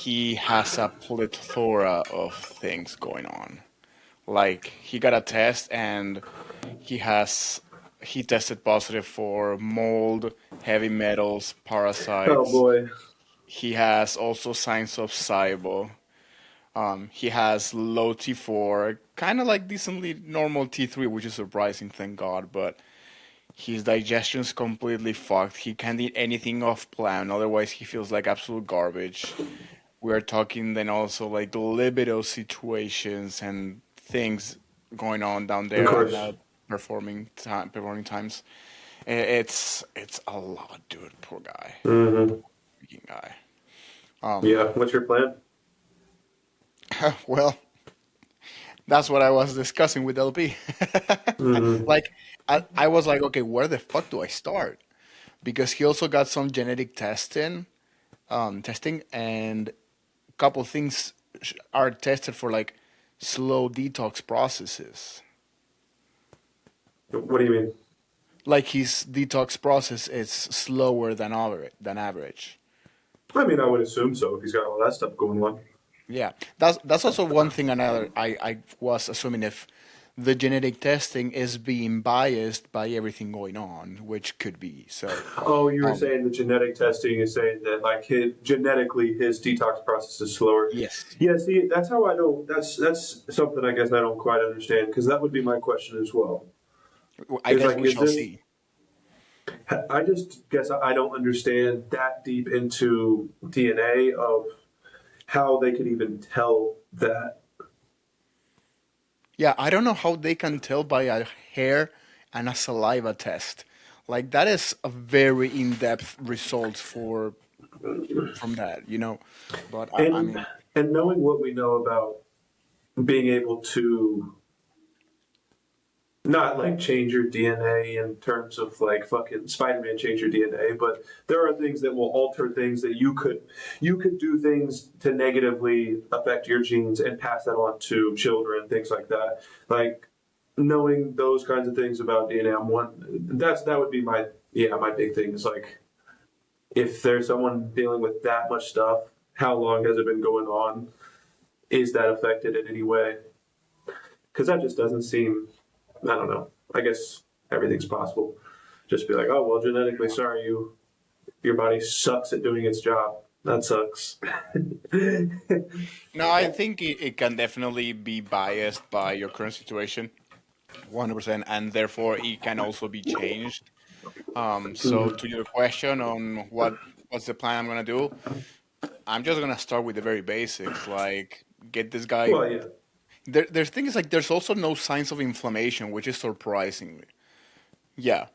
he has a plethora of things going on. Like he got a test and he has he tested positive for mold, heavy metals, Oh parasites. boy. He has also signs of SIBO. He has low T4, kind of like decently normal T3, which is surprising, thank God. But his digestion's completely fucked. He can't eat anything off plan, otherwise he feels like absolute garbage. We're talking then also like the libido situations and things going on down Of there and course. not performing times. It's a lot, dude. Poor guy, Hmm. freaking guy. Um, Yeah. What's your plan? well, that's what I was discussing with LP. Hmm. Like, I was like, okay, where the fuck do I start? Because he also got some genetic testing, and a couple things are tested for like slow detox processes. What do you mean? Like his detox process is slower than average. I mean, I would assume so if he's got all that stuff going on. Yeah, that's also one thing. Another I was assuming if the genetic testing is being biased by everything going on, which could be so. Oh, you were Um, saying the genetic testing is saying that like genetically his detox process is slower. yes, Yeah, see, that's how I don't. That's something I guess I don't quite understand because that would be my question as well. I Is guess like, we is shall this? see. I just guess I don't understand that deep into DNA of how they could even tell that. Yeah, I don't know how they can tell by a hair and a saliva test. Like that is a very in-depth result for from that. But I And mean, and knowing what we know about being able to not like change your DNA in terms of like fucking Spider-Man change your DNA, but there are things that will alter things that you could do things to negatively affect your genes and pass that on to children, things like that. Like knowing those kinds of things about DNA, that would be my big thing is like if there's someone dealing with that much stuff, how long has it been going on? Is that affected in any way? Because that just doesn't seem. I don't know. I guess everything's possible. Just be like, oh well, genetically, sorry, your body sucks at doing its job. That sucks. no, I think it can definitely be biased by your current situation, 100%, and therefore it can also be changed. So Mhm. to your question on what's the plan I'm gonna do, I'm just gonna start with the very basics, like get this guy. Well, yeah. There's things like there's also no signs of inflammation, which is surprising. Yeah,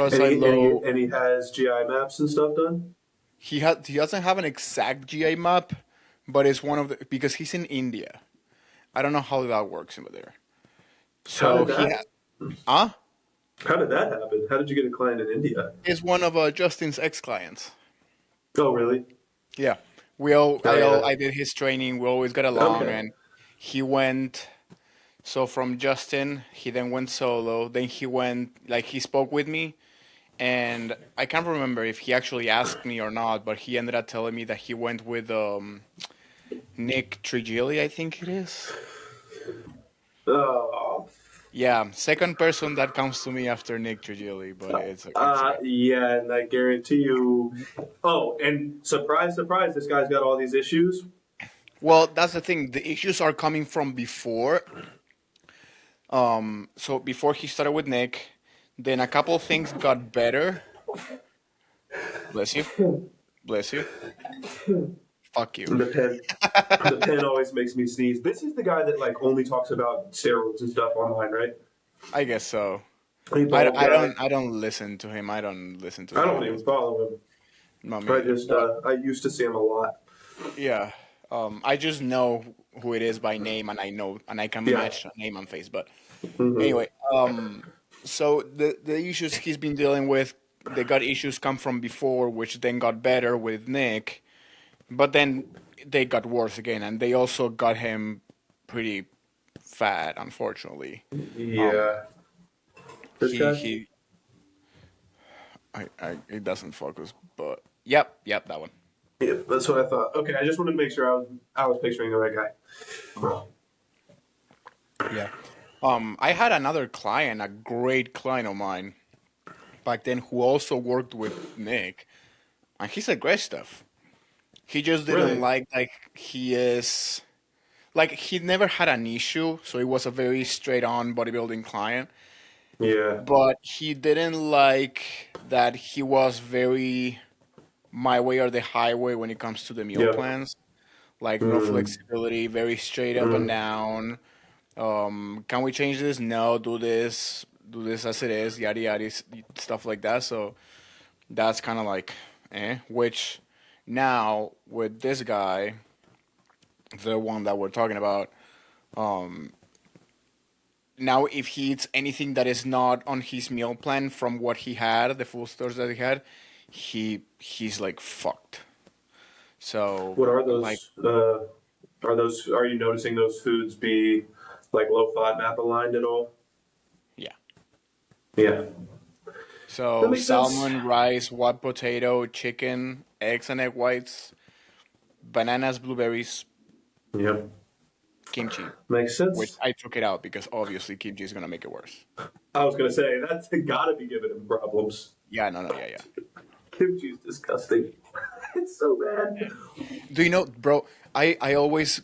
And triglycerides he and he low. and he has GI maps and stuff done. He doesn't have an exact GA map, but it's one of the because he's in India. I don't know how that works over there. How So did he that? ha How did that happen? How did you get a client in India? is one of Justin's ex clients. Oh, really? Yeah, Oh, yeah. I did his training. We always got along, Okay. and he went. So from Justin, he then went solo. Then he went like he spoke with me, and I can't remember if he actually asked me or not, but he ended up telling me that he went with Nick Trigili, I think it is. Oh. Yeah, second person that comes to me after Nick Trigili, but it's okay. Yeah, and I guarantee you. Oh, and surprise, surprise, this guy's got all these issues. Well, that's the thing. The issues are coming from before. So before he started with Nick, then a couple things got better. Bless you, bless you. Fuck you. The pen, the pen always makes me sneeze. This is the guy that like only talks about steroids and stuff online, right? I guess so. The bald guy. I don't listen to him. I don't listen to I his don't even videos. follow him. Not me I either. just But I used to see him a lot. yeah, I just know who it is by name, and I can Yeah. match a name and face. But Hmm. anyway, so the issues he's been dealing with, they got issues come from before, which then got better with Nick, but then they got worse again, and they also got him pretty fat, unfortunately. Um, Yeah. This he guy. he, it doesn't focus, but yep, that one. Yeah, that's what I thought. Okay, I just wanted to make sure I was picturing the right guy. Yeah. I had another client, a great client of mine back then, who also worked with Nick, and he said great stuff. He just didn't Really? like he is like he never had an issue, so he was a very straight on bodybuilding client. Yeah. But he didn't like that he was very my way or the highway when it comes to the meal Yep. plans. Like no Mm, flexibility, very straight up and mm. down. Can we change this? No, do this as it is, yada yada, stuff like that. So that's kind of like, which now with this guy, the one that we're talking about, um, now if he eats anything that is not on his meal plan from what he had, the full stores that he had, he's like fucked. So What are like those? Are those? Are you noticing those foods be like low FODMAP aligned at all? yeah. Yeah, that So makes sense. salmon, rice, white potato, chicken, eggs and egg whites, bananas, blueberries, Yep, kimchi, makes which sense. I took it out because obviously kimchi is gonna make it worse. I was gonna say that's gotta be giving him problems. Yeah, no, no, yeah, yeah. Kimchi's disgusting. It's so bad. Do you know, bro?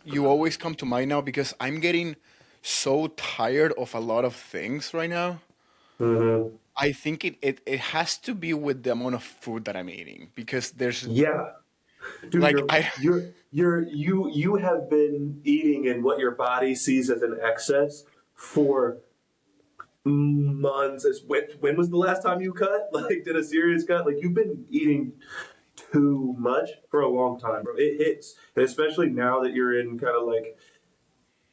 You always come to mind now because I'm getting so tired of a lot of things right now. Hmm. I think it has to be with the amount of food that I'm eating because there's Yeah, dude, like you're I you're you're you have been eating in what your body sees as an excess for months. When was the last time you cut? Like, did a serious cut? Like, you've been eating too much for a long time, bro. It hits, and especially now that you're in kind of like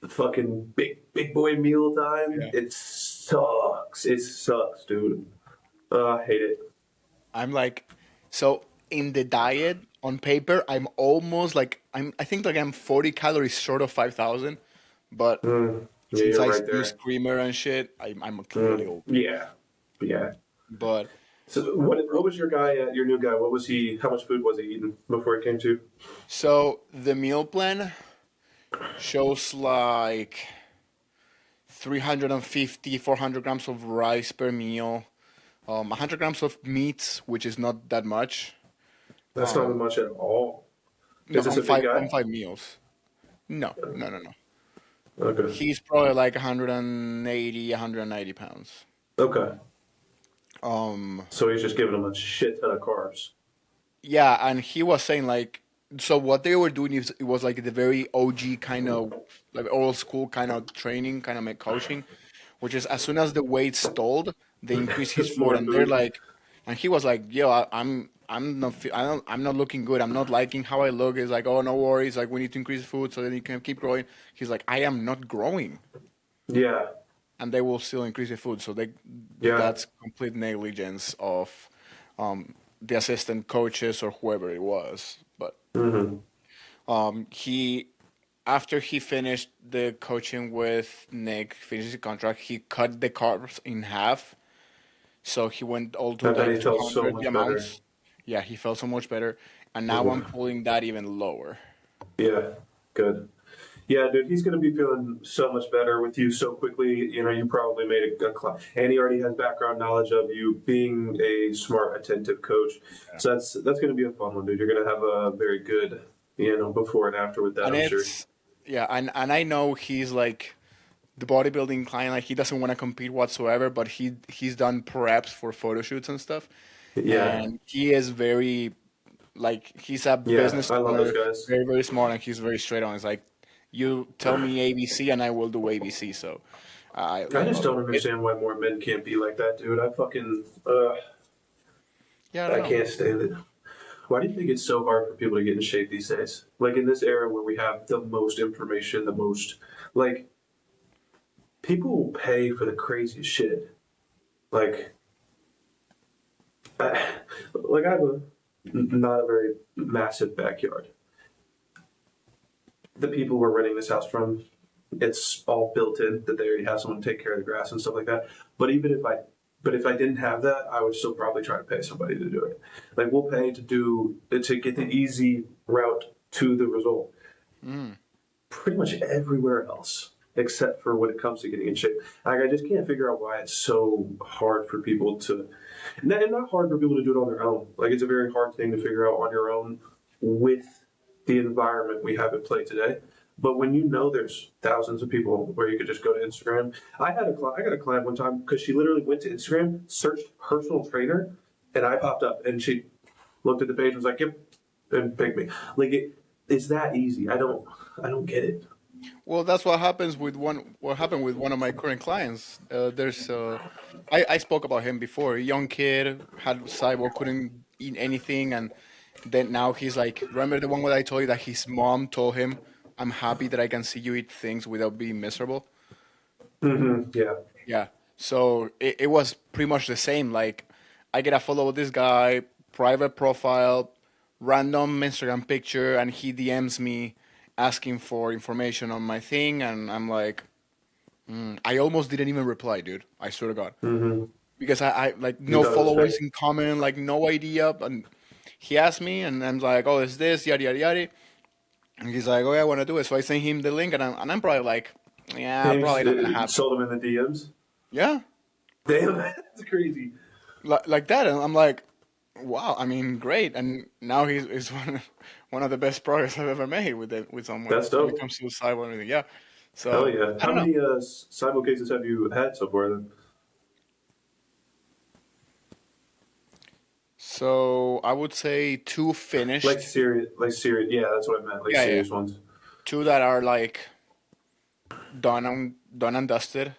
the fucking big boy meal time. yeah. It sucks. It sucks, dude. I hate it. I'm like so in the diet on paper I'm almost like I think like I'm 40 calories short of 5,000, but Yeah, since you're I right use there. creamer and shit, I'm clearly over. Yeah, yeah. But So what was your guy? Your new guy? What was he? How much food was he eating before he came to? so the meal plan shows like 350, 400 grams of rice per meal, 100 grams of meat, which is not that much. That's not Um, much at all. no, Is this a big on guy? 5 meals. No, no, no, no. Okay. He's probably like 180, 190 pounds. Okay. Um, So he's just giving him a shit ton of carbs. yeah, and he was saying like, so what they were doing is it was like the very OG kind of like old school kind of training, kind of like coaching, which is as soon as the weight stalled, they increase his food, More and they're food. like, and he was like, yo, I'm not I'm not looking good. I'm not liking how I look. It's like, oh, no worries. Like we need to increase food so then you can keep growing. He's like, I am not growing, Yeah. and they will still increase the food. So Yeah. that's complete negligence of the assistant coaches or whoever it was. But Hmm. he after he finished the coaching with Nick, finished the contract, he cut the carbs in half. So he went all to I bet like he felt so 200 much better. amounts. Yeah, he felt so much better. And now I'm Oof. pulling that even lower. Yeah. Good. Yeah, dude, he's going to be feeling so much better with you so quickly. You know, you probably made a good climb, and he already has background knowledge of you being a smart, attentive coach. Yeah. So that's going to be a fun one, dude. You're going to have a very good, before and after with that, And I'm sure. it's yeah, and I know he's like the bodybuilding client, like he doesn't want to compete whatsoever, but he's done preps for photo shoots and stuff. Yeah, And he is very like he's a yeah, business I love those owner, guys. very, very smart, and he's very straight on. It's like you tell me ABC and I will do ABC. So I I just love don't it. understand why more men can't be like that, dude. I fucking, Yeah, I don't I know. can't stand it. Why do you think it's so hard for people to get in shape these days? Like in this era where we have the most information, the most, like, people will pay for the craziest shit. Like, I, like I have not a very massive backyard. The people we're renting this house from, it's all built in that they already have someone take care of the grass and stuff like that. But even if I didn't have that, I would still probably try to pay somebody to do it. Like we'll pay to get the easy route to the result. Mm. Pretty much everywhere else, except for when it comes to getting in shape. Like, I just can't figure out why it's so hard for people to, and not hard for people to do it on their own. Like, it's a very hard thing to figure out on your own with the environment we have at play today. But when you know there's thousands of people where you could just go to Instagram, I got a client one time because she literally went to Instagram, searched personal trainer, and I popped up, and she looked at the page and was like, "Yep," and picked me. Like, it's that easy. I don't get it. Well, that's what happens with one. What happened with one of my current clients? I spoke about him before. A young kid had cyborg, couldn't eat anything, and then now he's like, remember the one where I told you that his mom told him, "I'm happy that I can see you eat things without being miserable." Yeah. Yeah. So it was pretty much the same. Like, I get a follow of this guy, private profile, random Instagram picture, and he DMs me asking for information on my thing, and I'm like, I almost didn't even reply, dude. I swear to God, because I like You no thought it was followers fake? in common, like no idea, and he asked me, and I'm like, oh, is this yada yada yada, and he's like, oh yeah, I want to do it. So I sent him the link, and I'm probably like, yeah, And probably not gonna you happen. sold them in the DMs? Yeah, Damn, that's crazy. like that, and I'm like, wow. I mean, great. And now he's one of the best progress I've ever made with someone That's when it dope. comes to cyber and everything. Yeah. Hell So yeah. I How don't know. many cyber cases have you had so far then? So I would say two finished. Like serious. Yeah, that's what I meant. Like Yeah, yeah. serious ones. Two that are like done and dusted.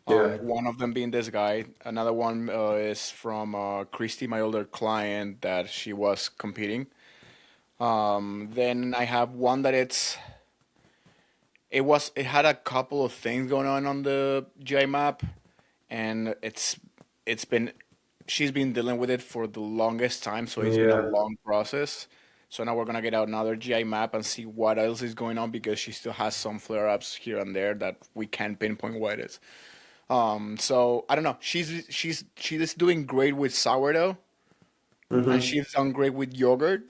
Yeah. One of them being this guy. Another one is from Christy, my older client, that she was competing. Then I have one that it had a couple of things going on the GI map, and it's been she's been dealing with it for the longest time, so it's been a Yeah. long process. So now we're gonna get out another GI map and see what else is going on because she still has some flare ups here and there that we can't pinpoint what it is. So I don't know. She's doing great with sourdough, and Mm-hmm. she's done great with yogurt,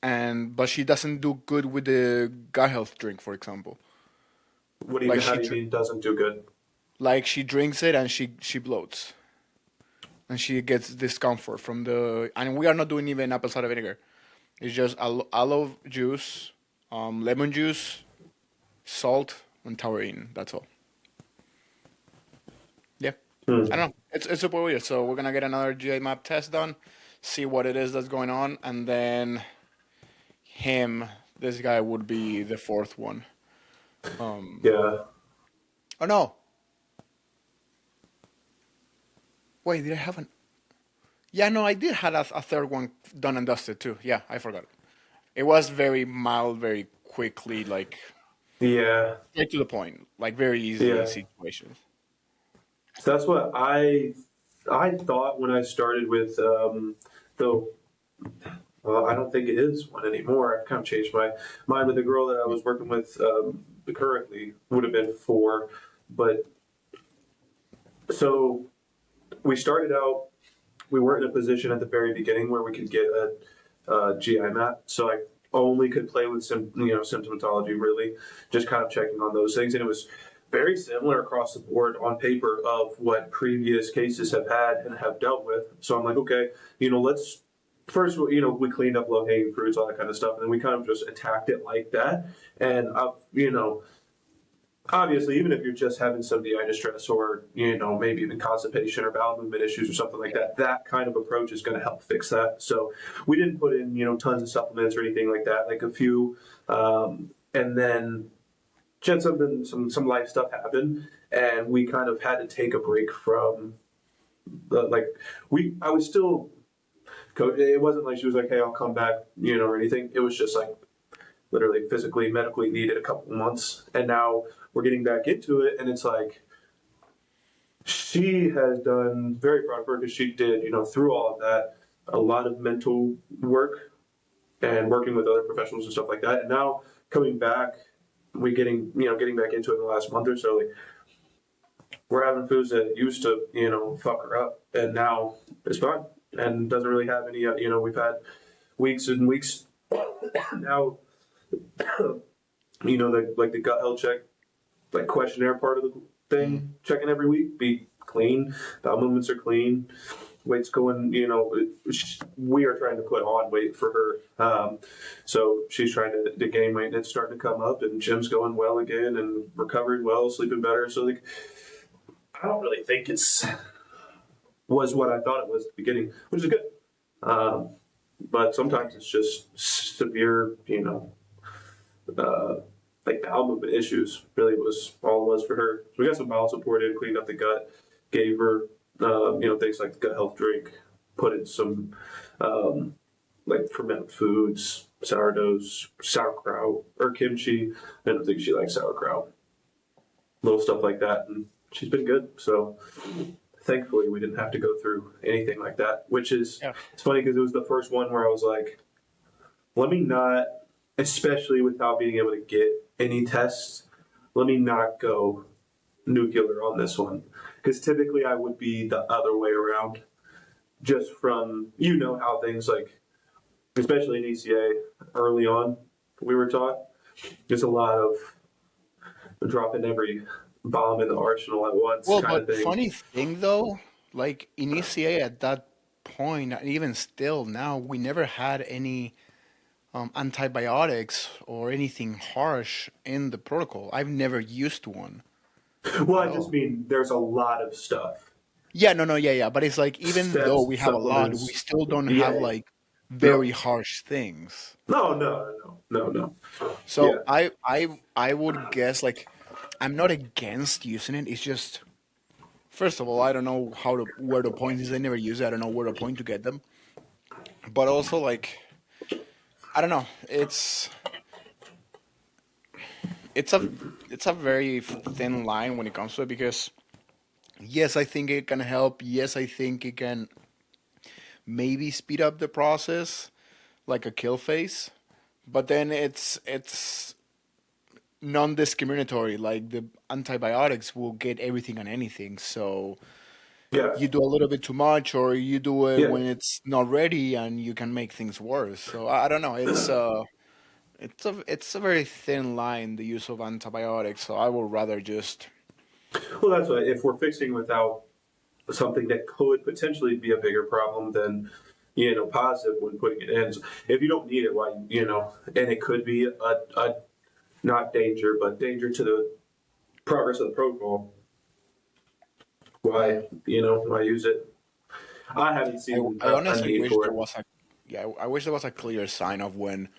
and but she doesn't do good with the gut health drink, for example. What do you Like mean? How she do you dr- mean doesn't do good? like she drinks it and she bloats and she gets discomfort from the. And we are not doing even apple cider vinegar. It's just aloe juice, lemon juice, salt, and taurine. That's all. Yeah, I Hmm. don't know. It's super weird. So we're gonna get another GA map test done, see what it is that's going on, and then him, this guy would be the fourth one. Yeah. Oh no! Wait, did I have an? Yeah, no, I did have a third one done and dusted too. Yeah, I forgot. It was very mild, very quickly, like Yeah. straight to the point, like very easy Yeah. situations. So that's what I thought when I started with the well, I don't think it is one anymore. I've kind of changed my mind. With the girl that I was working with currently would have been four, but so we started out. We weren't in a position at the very beginning where we could get a GI map, so I only could play with symptomatology really, just kind of checking on those things, and it was very similar across the board on paper of what previous cases have had and have dealt with. So I'm like, okay, let's first, we cleaned up low hanging fruits, all that kind of stuff, and then we kind of just attacked it like that. And obviously, even if you're just having some GI distress or, maybe even constipation or bowel movement issues or something like that, that kind of approach is going to help fix that. So we didn't put in, tons of supplements or anything like that, like a few. And then just some life stuff happened. And we kind of had to take a break from I was still coach. It wasn't like she was like, hey, I'll come back, or anything. It was just like, literally physically, medically needed a couple of months. And now we're getting back into it. And it's like, she has done very proud of her because she did, through all of that, a lot of mental work and working with other professionals and stuff like that. And now coming back, getting back into it in the last month or so, like we're having foods that used to, fuck her up. And now it's fine and doesn't really have any, we've had weeks and weeks. Now, like the gut health check, like questionnaire part of the Mm. thing, checking every week, be clean, bowel movements are clean, weight's going, we are trying to put on weight for her. So she's trying to gain weight and it's starting to come up and gym's going well again and recovering well, sleeping better. So like, I don't really think it's was what I thought it was at the beginning, which is good. Um, but sometimes it's just severe, uh, like bowel movement issues. Really was all it was for her. So we got some bowel support in, cleaned up the gut, gave her, things like the gut health drink, put in some um, like fermented foods, sourdoughs, sauerkraut, or kimchi. I don't think she likes sauerkraut. Little stuff like that, and she's been good. So thankfully, we didn't have to go through anything like that. Which is Yeah. it's funny because it was the first one where I was like, let me not, especially without being able to get any tests, let me not go nuclear on this one. Because typically I would be the other way around, just from, how things like, especially in ECA early on, we were taught, there's a lot of dropping every bomb in the arsenal at once Well, kind of but thing. funny thing though, like in ECA at that point, and even still now, we never had any antibiotics or anything harsh in the protocol. I've never used one Well, at I just all. mean there's a lot of stuff. Yeah, no, no, yeah, yeah. But it's like even though Steps, we have a lot, we supplements. still don't Yeah, have yeah. like very No. harsh things. No, no, no, no, no, no. So Yeah. I would guess like I'm not against using it. It's just first of all, I don't know how to where the point is. I never use it. I don't know where the point to get them. But also like I don't know. It's a it's a very thin line when it comes to it because yes, I think it can help. Yes, I think it can maybe speed up the process like a kill phase. But then it's non-discriminatory. Like the antibiotics will get everything and anything. So Yeah. you do a little bit too much, or you do it Yeah. when it's not ready, and you can make things worse. So I don't know. It's a very thin line the use of antibiotics. So I would rather just Well, that's why if we're fixing without something that could potentially be a bigger problem than, positive when putting it in. So if you don't need it, why, and it could be a not danger, but danger to the progress of the protocol, mm, why use it? I haven't seen I a honestly need wish for there it. was a yeah I wish there was a clear sign of when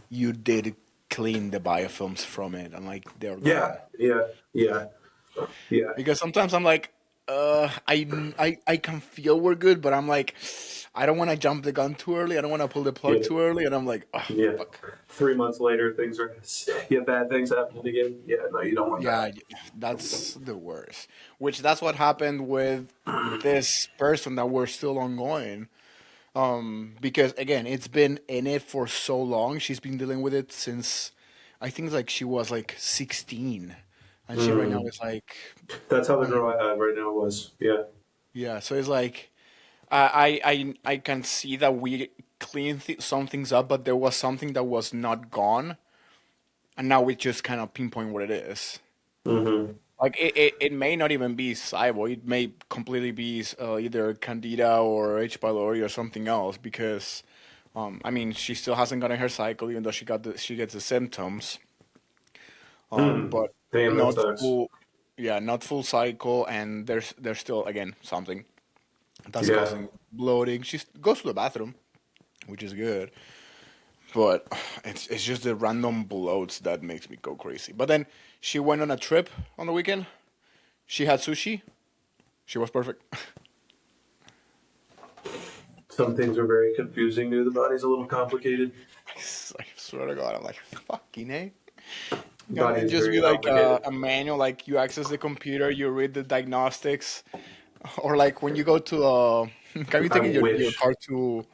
you did clean the biofilms from it and like they're Yeah, gone. yeah, yeah, yeah, Because sometimes I'm like, I can feel we're good, but I'm like, I don't want to jump the gun too early. I don't want to pull the plug yeah, too early, and I'm like, oh yeah. fuck. 3 months later, bad things happening again. Yeah, no, you don't want Yeah, that. that's the worst. Which that's what happened with this person that we're still ongoing. Because again, it's been in it for so long. She's been dealing with it since I think like she was like 16, and she right now Mm. is like That's how the girl on I had right now was. Yeah. yeah. So it's like I can see that we cleaned some things up, but there was something that was not gone, and now we just kind of pinpoint what it is. Mm-hmm. Like it may not even be SIBO. It may completely be either Candida or H. pylori or something else because, I mean, she still hasn't gotten her cycle even though she gets the symptoms. Mm. But Damn, that not sucks. full, yeah, not full cycle, and there's still again something that's Yeah. causing bloating. She goes to the bathroom, which is good. But it's just the random bloats that makes me go crazy. But then she went on a trip on the weekend. She had sushi. She was perfect. Some things are very confusing. The body's a little complicated. I swear to God, I'm like fucking a. The Can body it is just very be like complicated. a manual? Like you access the computer, you read the diagnostics, or like when you go to can you I take your wish car to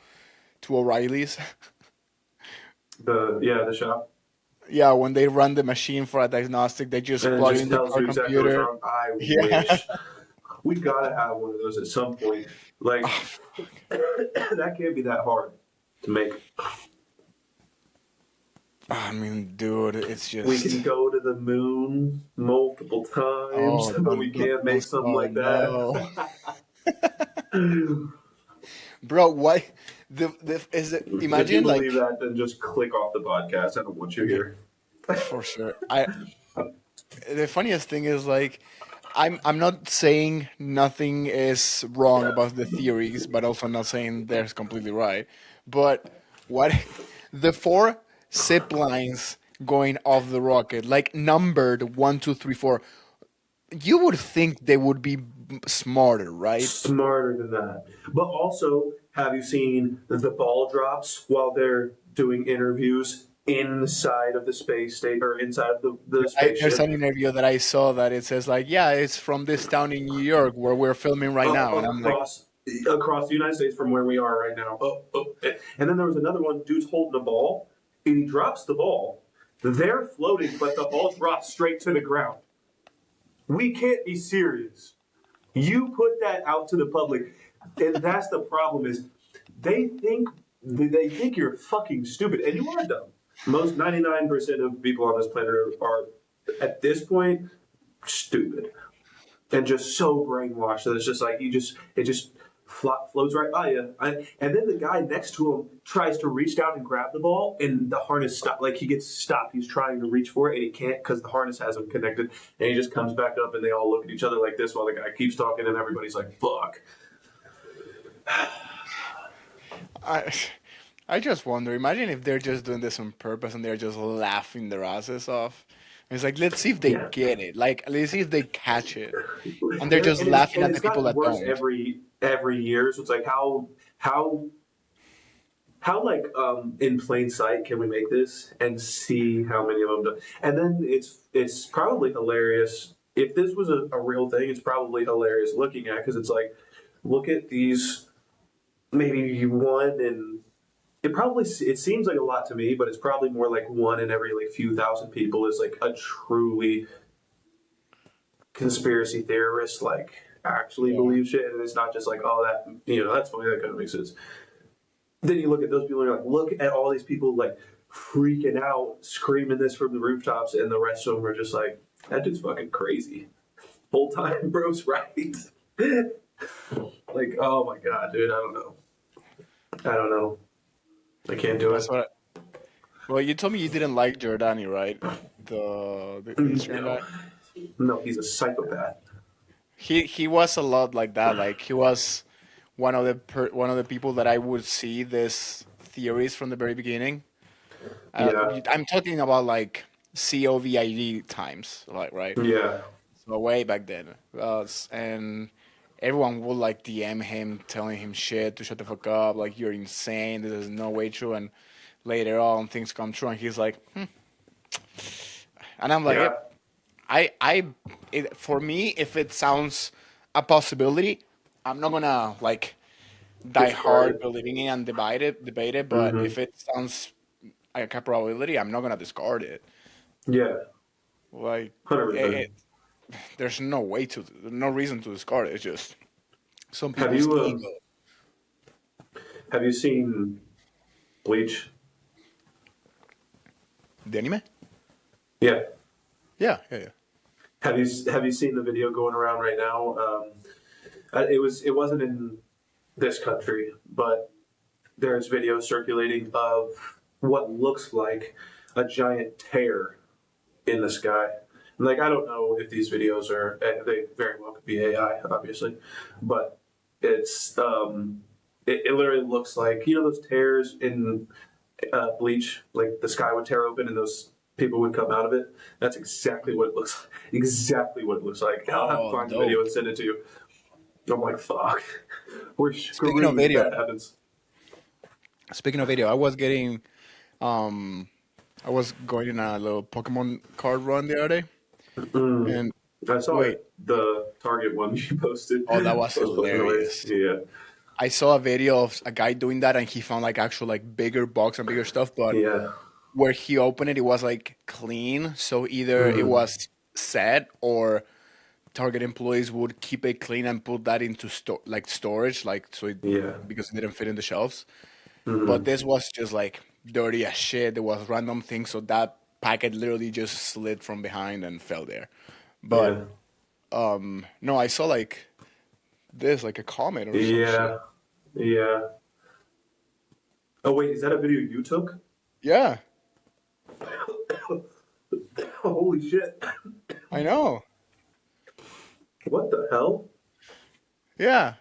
O'Reilly's? the shop Yeah, when they run the machine for a diagnostic, they just and it plug it just in the tells car you exactly what's computer. wrong. I Yeah. wish we gotta have one of those at some point. Like Oh, that can't be that hard. to make. I mean, dude, it's We just can go to the moon multiple times, oh, but we can't make something oh like no, that. bro. Why the is it? If you Imagine believe like that, then just click off the podcast. I don't want you here. for sure. I the funniest thing is like I'm not saying nothing is wrong about the theories, but also not saying they're completely right. But what the four zip lines going off the rocket, like numbered 1, 2, 3, 4, you would think they would be smarter, right? Smarter than that. But also, have you seen the ball drops while they're doing interviews inside of the space station or inside of the There's spaceship? an interview that I saw that it says like, yeah, it's from this town in New York where we're filming right now, and I'm like, Across the United States from where we are right now. And then there was another one. Dude's holding a ball, and he drops the ball. They're floating, but the ball drops straight to the ground. We can't be serious. You put that out to the public, and that's the problem. Is they think they think you're fucking stupid, and you are dumb. Most 99% of people on this planet are at this point stupid and just so brainwashed that it's just like it just floats right by you. And then the guy next to him tries to reach down and grab the ball, and the harness stop. Like he gets stopped. He's trying to reach for it, and he can't because the harness hasn't connected. And he just comes back up, and they all look at each other like this while the guy keeps talking, and everybody's like, "Fuck." I I just wonder. Imagine if they're just doing this on purpose and they're just laughing their asses off. It's like, let's see if they Yeah, get it. Like, let's see if they catch it. And they're and, just and it's laughing and at the it's people gotten that worse don't. every year. So it's like how how like in plain sight can we make this and see how many of them do? And then it's probably hilarious if this was a real thing. It's probably hilarious looking at because it's like look at these maybe one and it seems like a lot to me, but it's probably more like one in every like few thousand people is like a truly conspiracy theorist like actually Yeah. believe shit and it's not just like oh that that's funny that kind of makes sense. Then you look at those people and you're like, look at all these people like freaking out, screaming this from the rooftops, and the rest of them are just like, that dude's fucking crazy. Whole time, bro's right. Like, oh my god, dude, I don't know. I don't know. I can't do That's it. what. Well, you told me you didn't like Giordani, right? The Instagram No, guy. no, he's a psychopath. He was a lot like that. Like he was one of the people that I would see this theories from the very beginning. Yeah, I'm talking about like COVID times, like right. yeah, So way back then, and everyone would like DM him, telling him shit to shut the fuck up, like you're insane. This is no way true. And later on, things come true, and he's like, and I'm like, yeah. yep. For me, if it sounds a possibility, I'm not gonna like die Discard hard it. believing it and debate it. But Mm-hmm. if it sounds like a probability, I'm not gonna discard it. Yeah, Like, 100%. there's no way to, no reason to discard it. It's just some Have people's you ego. have you seen Bleach? The anime? Yeah. Yeah, yeah, yeah. Have you seen the video going around right now? It wasn't in this country, but there's videos circulating of what looks like a giant tear in the sky. Like I don't know if these videos are they very well could be AI, obviously, but it's it literally looks like those tears in Bleach, like the sky would tear open and those people would come out of it. That's exactly what it looks like. Exactly what it looks like. I'll have to Oh, find the video dope. and send it to you. I'm like, fuck, we're Speaking of screwed if video, that happens. speaking of video, um, I was going in a little Pokemon card run the other day, Mm. and I saw wait, it, the Target one you posted. oh, that That was was fucking hilarious. hilarious. Yeah, I saw a video of a guy doing that, and he found like actual like bigger box and bigger stuff, but yeah. where he opened it, it was like clean. So either it Mm. was set or Target employees would keep it clean and put that into storage, like so it Yeah. because it didn't fit in the shelves. But Hmm. this was just like dirty as shit. There was random things, so that packet literally just slid from behind and fell there. But Yeah. no, I saw like this, like a comet or some shit. Yeah. Yeah. Oh wait, is that a video you took? Yeah, Holy shit! I know. What the hell? Yeah.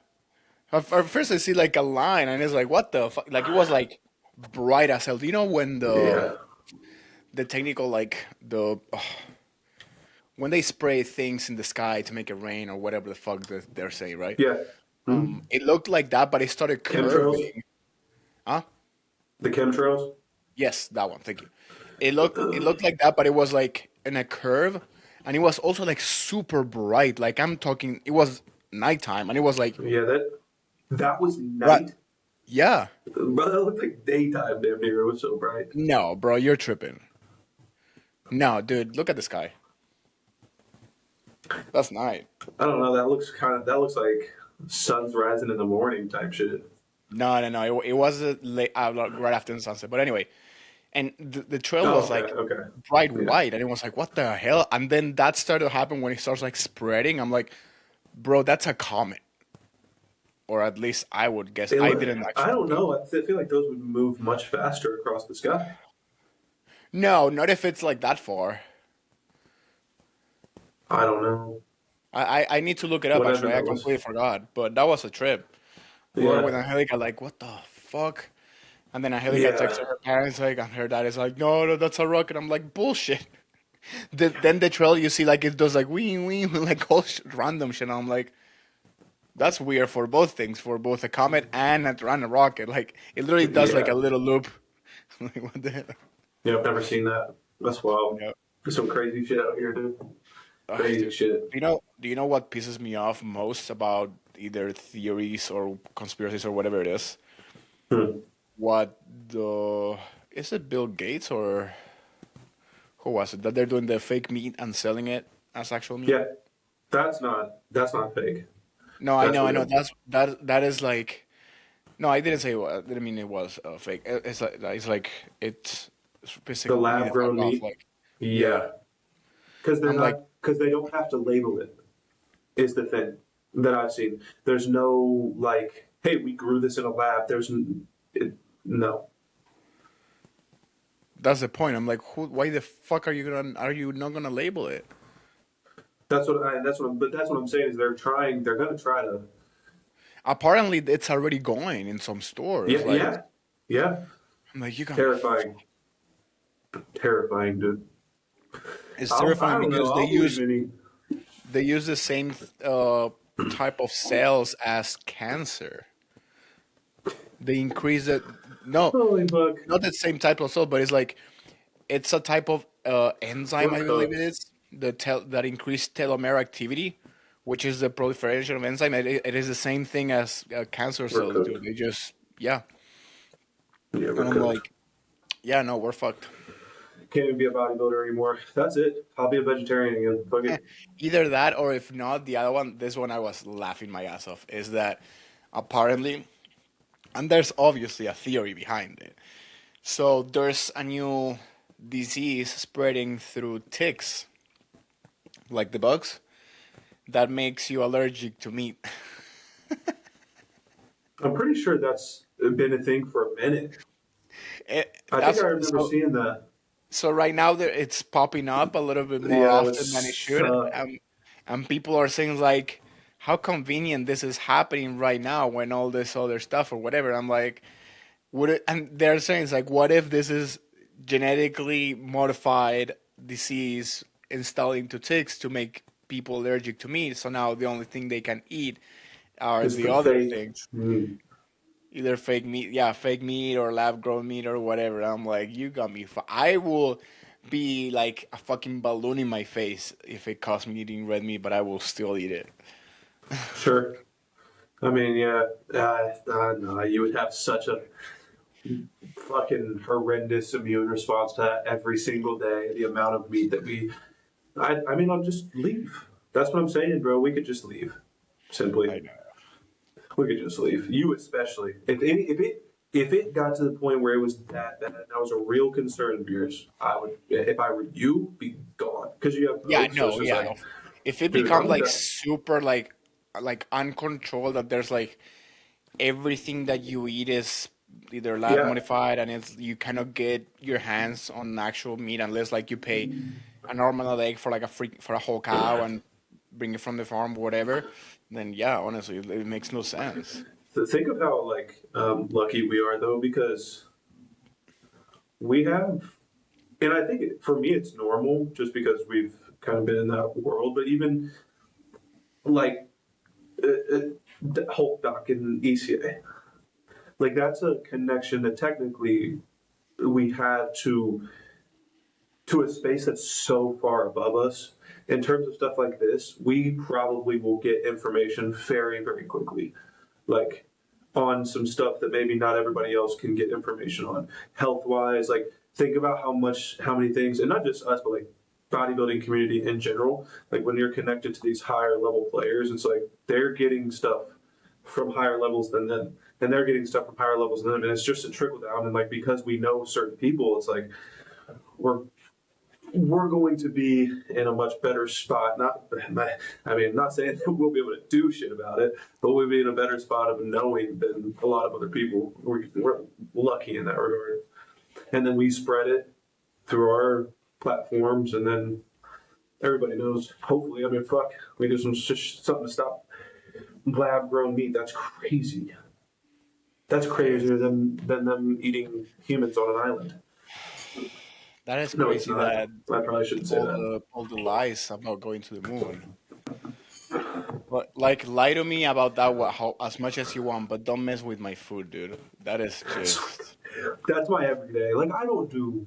At first, I see like a line, and it's like, what the fuck? Like it was like bright as hell. Do you know when Yeah. the technical like when they spray things in the sky to make it rain or whatever the fuck they're saying, right? Yeah. Hmm. It looked like that, but it started Chemtrails. curving. Huh? The chemtrails. Yes, that one. Thank you. It looked like that, but it was like in a curve, and it was also like super bright. Like I'm talking, it was nighttime, and it was like, Yeah. That was right? night. Yeah. Bro, that looked like daytime damn near. It was so bright. No, bro, you're tripping. No, dude, look at the sky. That's night. I don't know. That looks like sun's rising in the morning type shit. No, no, no. It was late, like, right after the sunset. But anyway, and the trail Oh, was okay, like okay. bright Yeah. white, and it was like, what the hell? And then that started to happen when it starts like spreading. I'm like, bro, that's a comet, or at least I would guess. I didn't I actually don't look. know. I feel like those would move much faster across the sky. No, not if it's like that far. I don't know. I need to look it up. Whatever Actually, I that was. completely forgot. But that was a trip. We were with Yeah. Angelica, like, what the fuck? And then Angelica Yeah. texted her parents, like, and her dad is like, no, no, that's a rocket. I'm like, bullshit. Then the trail you see, like, it does like wee wee, like all random shit. And I'm like, that's weird for both things, for both a comet and a rocket. Like, it literally does like a Yeah. little loop. Like, what the hell? Yeah, I've never seen that. That's wild. No. There's some crazy shit out here, dude. Crazy Dude. shit. Do you know what pisses me off most about either theories or conspiracies or whatever it is? Hmm. What the is it Bill Gates or who was it that they're doing the fake meat and selling it as actual meat? Yeah. That's not fake. No, That's I know. real. That is like no, I didn't say I didn't mean it was fake. It's The pissing me lab the fuck grown off. meat. Like yeah, Yeah. I'm like Because they don't have to label it, is the thing that I've seen. There's no like, hey, we grew this in a lab. No. that's the point. I'm like, why the fuck are you not gonna label it? That's what I'm saying is they're gonna try to, Apparently, it's already going in some stores. yeah, Like yeah, yeah. I'm like, you got me. Terrifying. Terrifying, dude. It's terrifying I don't know. because they I'll believe use any. they use the same type of cells as cancer. They increase it. No, Holy fuck. not the same type of cell, but it's a type of enzyme, What I the? believe it is, that increase telomere activity, which is the proliferation of enzyme. It is the same thing as cancer We're cells cooked. do. They just yeah, Yeah, and we're I'm cooked. like, yeah, no, we're fucked. Can't even be a bodybuilder anymore. That's it. I'll be a vegetarian again. Fuck it. Either that, or if not, the other one. This one I was laughing my ass off. Is that apparently, and there's obviously a theory behind it. So there's a new disease spreading through ticks, like the bugs, that makes you allergic to meat. I'm pretty sure that's been a thing for a minute. I think I That's remember so. seeing that. So right now it's popping up a little bit more Yeah, that would often than it should, suck. and people are saying like, how convenient this is happening right now when all this other stuff or whatever. I'm like, would it? And they're saying it's like, what if this is genetically modified disease installed into ticks to make people allergic to meat? So now the only thing they can eat are It's the the other fake things, meat. either fake meat, yeah, fake meat or lab grown meat or whatever. I'm like, you got me. I will be like a fucking balloon in my face if it costs me eating red meat, but I will still eat it. Sure. I mean, yeah. No, you would have such a fucking horrendous immune response to that every single day. The amount of meat that I mean, I'll just leave. That's what I'm saying, bro. We could just leave. Simply, I know. we could just leave. You especially. If if it got to the point where it was that bad, and that was a real concern of yours, I would, if I were you, be gone because you have Yeah, growth. So it's no, just yeah. like, If it dude, becomes I'm like done. super like uncontrolled, that there's like everything that you eat is either lab Yeah, modified, and it's you cannot get your hands on actual meat unless like you pay a normal egg for like for a whole cow and bring it from the farm, whatever. Then yeah, honestly, it makes no sense. so think of how like lucky we are though, because we have, and I think for me it's normal just because we've kind of been in that world. But even like Hulk Doc in ECA, like that's a connection that technically we had to a space that's so far above us. In terms of stuff like this, we probably will get information very, very quickly. Like on some stuff that maybe not everybody else can get information on. Health wise, like think about how many things, and not just us, but like bodybuilding community in general. Like when you're connected to these higher level players, it's like they're getting stuff from higher levels than them. And they're getting stuff from higher levels than them. And it's just a trickle down. And like because we know certain people, it's like we're we're going to be in a much better spot. I mean, not saying that we'll be able to do shit about it, but we'll be in a better spot of knowing than a lot of other people. We're lucky in that regard. And then we spread it through our platforms, and then everybody knows. Hopefully, I mean, fuck, we do something to stop lab grown meat. That's crazy. That's Yeah, crazier than them eating humans on an island. that is No, it's crazy not. that I probably shouldn't say that. all the lies about going to the moon. But like, lie to me about that as much as you want, but don't mess with my food, dude. That is just. That's my everyday. Like I don't do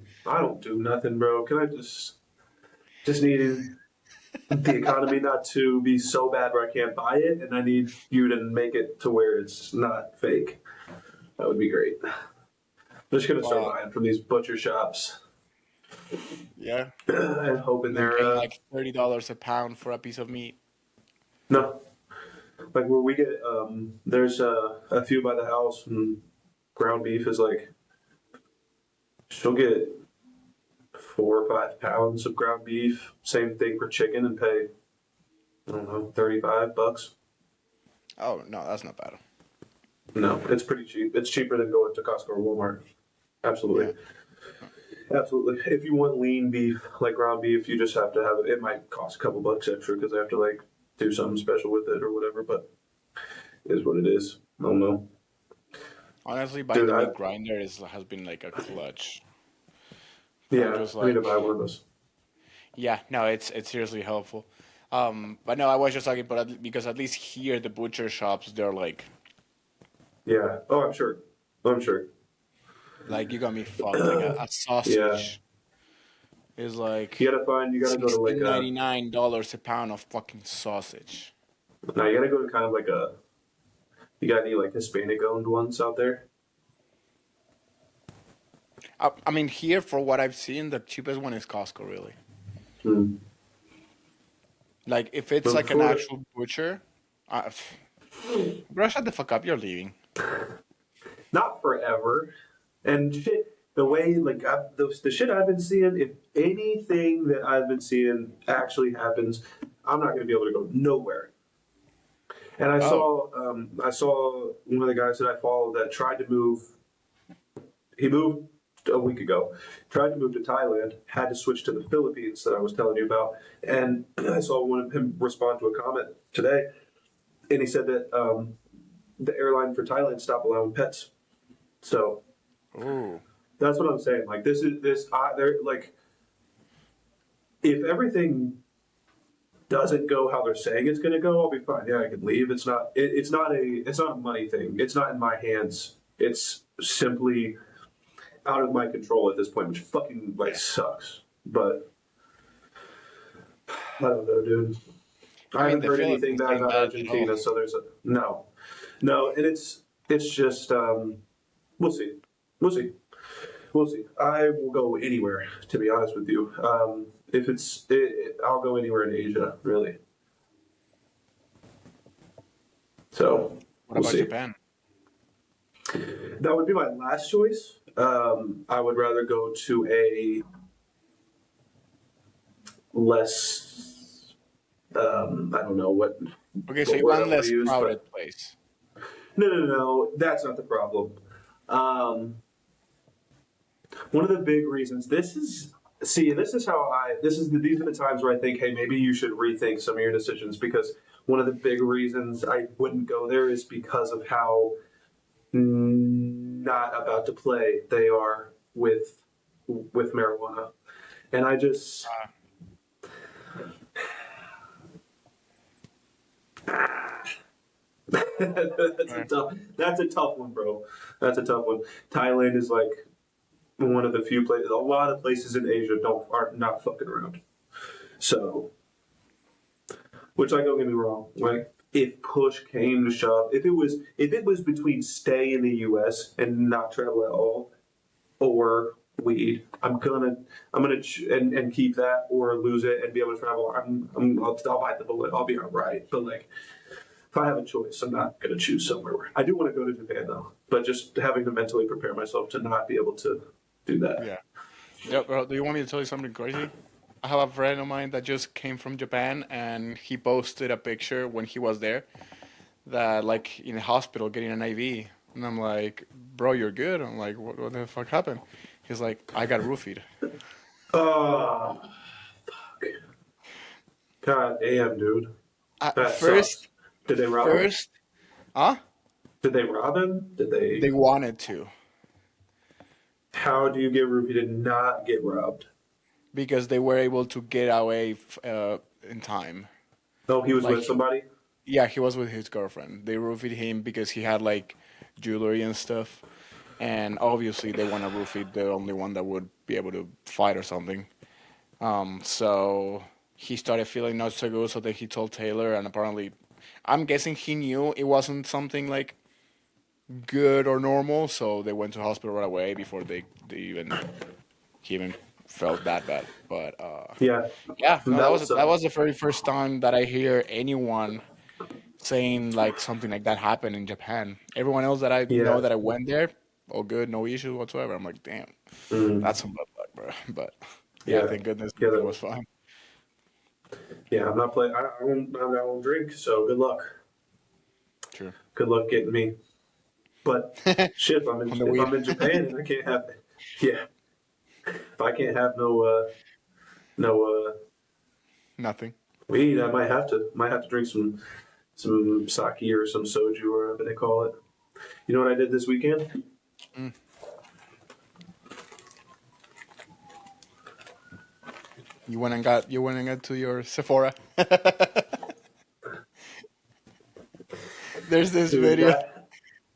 nothing, bro. Can I just need the economy not to be so bad where I can't buy it, and I need you to make it to where it's not fake. That would be great. I'm just gonna start Well, buying from these butcher shops yeah. and hoping And then they're paying like $30 a pound for a piece of meat. no, like where we get there's a few by the house, and ground beef is like she'll get 4 or 5 pounds of ground beef. Same thing for chicken, and pay I don't know $35. Oh no, that's not bad. No, it's pretty cheap. It's cheaper than going to Costco or Walmart. Yeah. Absolutely. Absolutely. If you want lean beef, like ground beef, you just have to have it. It might cost a couple bucks extra because they have to like do something special with it or whatever, but it is what it is. I don't know. Honestly, buying Dude, the meat grinder has been like a clutch. I'm yeah, just I need like, to buy one of those. yeah, no, it's seriously helpful. But no, I was just talking, because at least here the butcher shops, they're Yeah. Oh, I'm sure. I'm sure. like you got me fucked. Like a Yeah. sausage is You like gotta find, you gotta go to like sixteen ninety nine dollars a pound of fucking sausage. no, you gotta go to kind of like you got any like Hispanic owned ones out there? I mean, here for what I've seen, the cheapest one is Costco, really. Hmm. Like if it's But like an before, actual butcher, uh, bro, shut the fuck up. You're leaving. not forever. And shit, the way like the shit I've been seeing, if anything that I've been seeing actually happens, I'm not gonna be able to go nowhere. And Oh, I saw one of the guys that I follow that tried to move. He moved a week ago, tried to move to Thailand, had to switch to the Philippines that I was telling you about. And I saw one of him respond to a comment today, and he said that the airline for Thailand stopped allowing pets. So ooh. that's what I'm saying. Like this is this. They're like if everything doesn't go how they're saying it's going to go, I'll be fine. Yeah, I can leave. It's not a money thing. It's not in my hands. It's simply out of my control at this point, which fucking like Yeah. sucks. But I don't know, dude. I I mean, haven't the heard anything Philippines bad ain't about bad at all. Argentina, so there's a no, no, and it's just we'll see, we'll see. We'll see. I will go anywhere, to be honest with you. If I'll go anywhere in Asia, really. So What we'll about see. Japan? That would be my last choice. I would rather go to a less, I don't know Okay, so what you word I want want to less use, crowded but place. no, that's not the problem. Um, One of the big reasons this is how these are the times where I think, hey, maybe you should rethink some of your decisions because one of the big reasons I wouldn't go there is because of how not about to play they are with marijuana, and I just Right. that's a tough one, bro. That's a tough one. Thailand is like one of the few places. A lot of places in Asia are not fucking around. So, which like don't get me wrong, like if push came to shove, if it was between stay in the U.S. and not travel at all, or weed, I'm gonna and keep that or lose it and be able to travel. I'll bite the bullet. I'll be all right. But like if I have a choice, I'm not gonna choose somewhere. I do want to go to Japan though, but just having to mentally prepare myself to not be able to do that. Yeah. Yeah, bro, do you want me to tell you something crazy? I have a friend of mine that just came from Japan and he posted a picture when he was there that like in a hospital getting an IV. And I'm like, bro, you're good. I'm like, what the fuck happened? He's like, I got roofied. Oh, god damn, dude, that First, sucks. Did they rob him? first, huh? Did they rob him? Did They they? wanted to How do you get Ruby to not get robbed? because they were able to get away in time. Oh, he was with Like, somebody. yeah, he was with his girlfriend. They roofied him because he had like jewelry and stuff. And obviously they want to roofie the only one that would be able to fight or something. So he started feeling not so good, so then he told Taylor, and apparently, I'm guessing he knew it wasn't something like good or normal, so they went to hospital right away before they even he even felt that bad. But Yeah, yeah, no, that would that suck. was the very first time that I hear anyone saying like something like that happened in Japan. Everyone else that I know Yeah. that I went there, all good, no issues whatsoever. I'm like, damn, Mm, that's some bad luck, bro. But yeah, yeah. thank goodness Yeah. everything was fine. Yeah. I'm not playing. I won't drink. So good luck. True. Good luck getting me. But shit, On the if weed, I'm in Japan and I can't have, yeah, if I can't have no nothing. weed, I might have to drink some sake or some soju or whatever they call it. You know what I did this weekend? Mm. You went and got to your Sephora. There's this Dude, video. that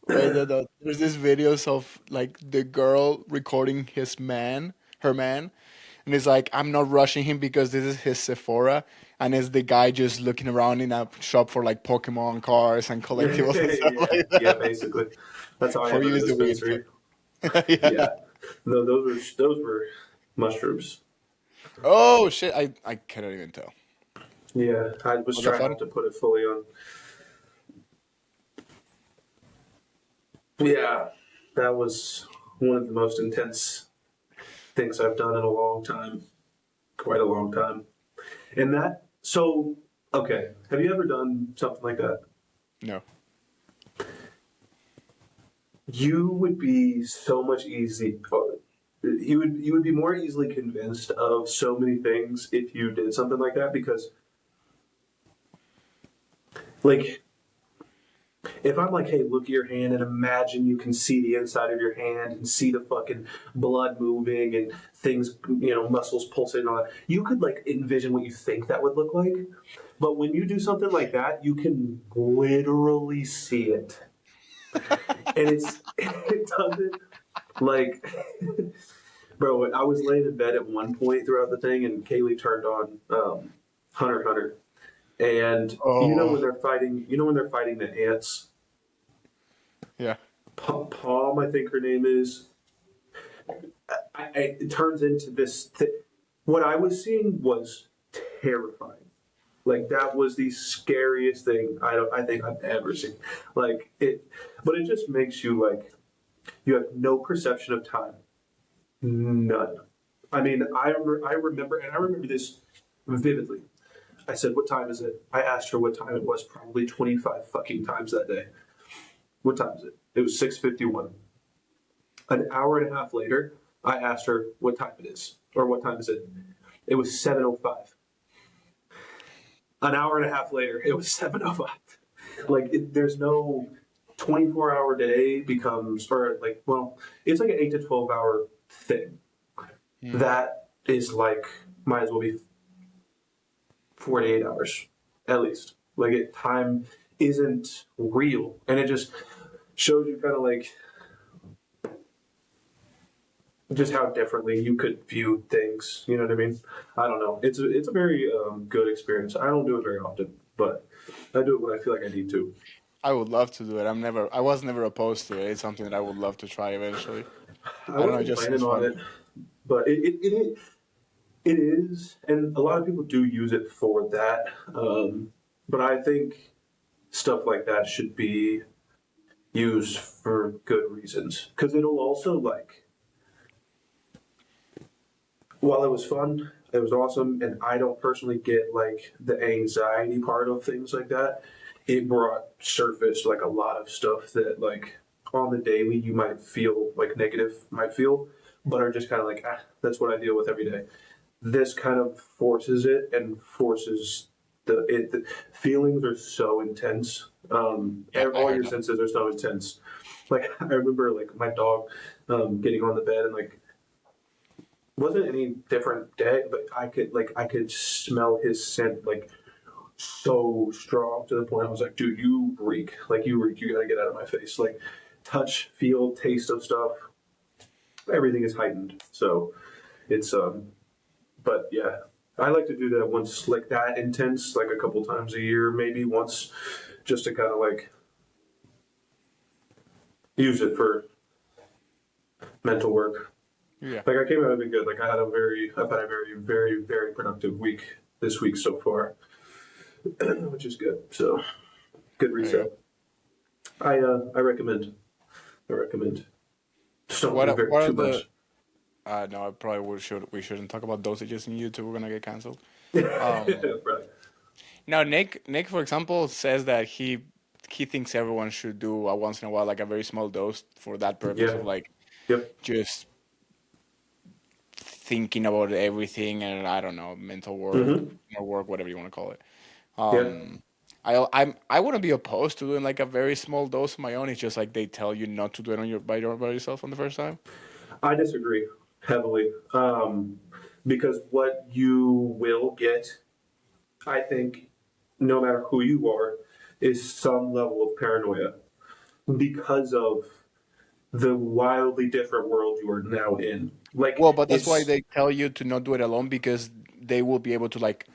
Wait, no, no. There's this videos of like the girl recording her man, and it's like I'm not rushing him because this is his Sephora, and it's the guy just looking around in a shop for like Pokemon cards and collectibles and stuff yeah, like yeah, that. basically. That's how I For have you a is the weed, dispensary. but yeah. Yeah. No, those were mushrooms. Oh shit! I cannot even tell. Yeah, I was Was that trying fun? not to put it fully on. Yeah, that was one of the most intense things I've done in a long time, quite a long time. And that, so, okay, have you ever done something like that? No. You would be so much easy. You would be more easily convinced of so many things if you did something like that because, like, if I'm like, hey, look at your hand and imagine you can see the inside of your hand and see the fucking blood moving and things, muscles pulsating and all that, you could like envision what you think that would look like. But when you do something like that, you can literally see it. And it doesn't like, bro, I was laying in bed at one point throughout the thing and Kaylee turned on Hunter x Hunter. And Oh when they're fighting the ants, yeah. Palm, I think her name is. It turns into this. What I was seeing was terrifying. Like that was the scariest thing I think I've ever seen. Like it, but it just makes you like. You have no perception of time. None. I mean, I remember this vividly. I said, "What time is it?" I asked her what time it was, probably 25 fucking times that day. What time is it? It was 6:51. An hour and a half later, I asked her what time it is, or what time is it? It was 7:05. An hour and a half later, it was 7:05. There's no 24-hour day becomes, or like, well, it's like an 8 to 12 hour thing. Hmm. That is like, might as well be 48 hours at least. Time isn't real, and it just shows you kind of like just how differently you could view things. You know what I mean? I don't know. It's a very good experience. I don't do it very often, but I do it when I feel like I need to. I would love to do it. I was never opposed to it. It's something that I would love to try eventually. I I don't know, it wasn't just seems planning on fun. it, but it is, and a lot of people do use it for that. But I think stuff like that should be used for good reasons because it'll also like while it was fun, it was awesome, and I don't personally get like the anxiety part of things like that. It brought surface like a lot of stuff that like on the daily you might feel like negative, might feel, but are just kind of like that's what I deal with every day. This kind of forces it and forces the feelings are so intense. Yeah, I All heard your that. senses are so intense. Like I remember like my dog getting on the bed and like wasn't any different day, but I could smell his scent like so strong to the point I was like, dude, you reek. Like you reek. You gotta get out of my face. Like touch, feel, taste of stuff. Everything is heightened. So it's but yeah. I like to do that once like that intense, like a couple times a year, maybe once, just to kind of like use it for mental work. Yeah. Like I came out of it good. I've had a very, very, very productive week this week so far, which is good. So good There you reset. go. I recommend. I recommend. Just don't do very What are too the much. no, I probably we shouldn't talk about dosages in YouTube. We're gonna get canceled. Right. Now Nick for example says that he thinks everyone should do a once in a while like a very small dose for that purpose Yeah. of like Yep. just thinking about everything and I don't know, mental work, Mm-hmm. inner work, whatever you want to call it. Yeah. Um, I wouldn't be opposed to doing like a very small dose of my own. It's just like they tell you not to do it on by yourself on the first time. I disagree heavily because what you will get, I think, no matter who you are, is some level of paranoia because of the wildly different world you are now in. Like Well, but that's why it's they tell you to not do it alone because they will be able to like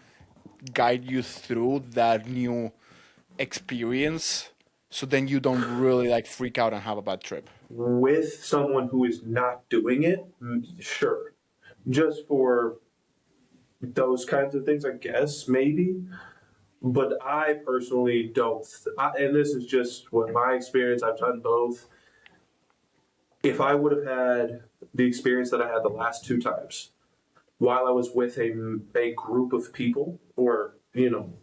guide you through that new experience. So then you don't really like freak out and have a bad trip. with someone who is not doing it, sure. Just for those kinds of things, I guess, maybe. But I personally don't. And this is just what my experience, I've done both. If I would have had the experience that I had the last two times, while I was with a group of people, or,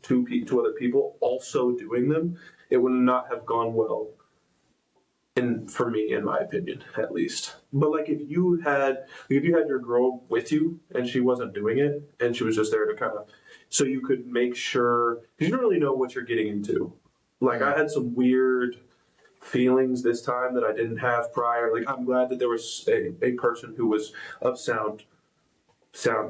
two other people also doing them, it would not have gone well for me, in my opinion, at least. But like if you had your girl with you and she wasn't doing it and she was just there to kind of so you could make sure because you don't really know what you're getting into. Like Mm. I had some weird feelings this time that I didn't have prior. Like I'm glad that there was a person who was of sound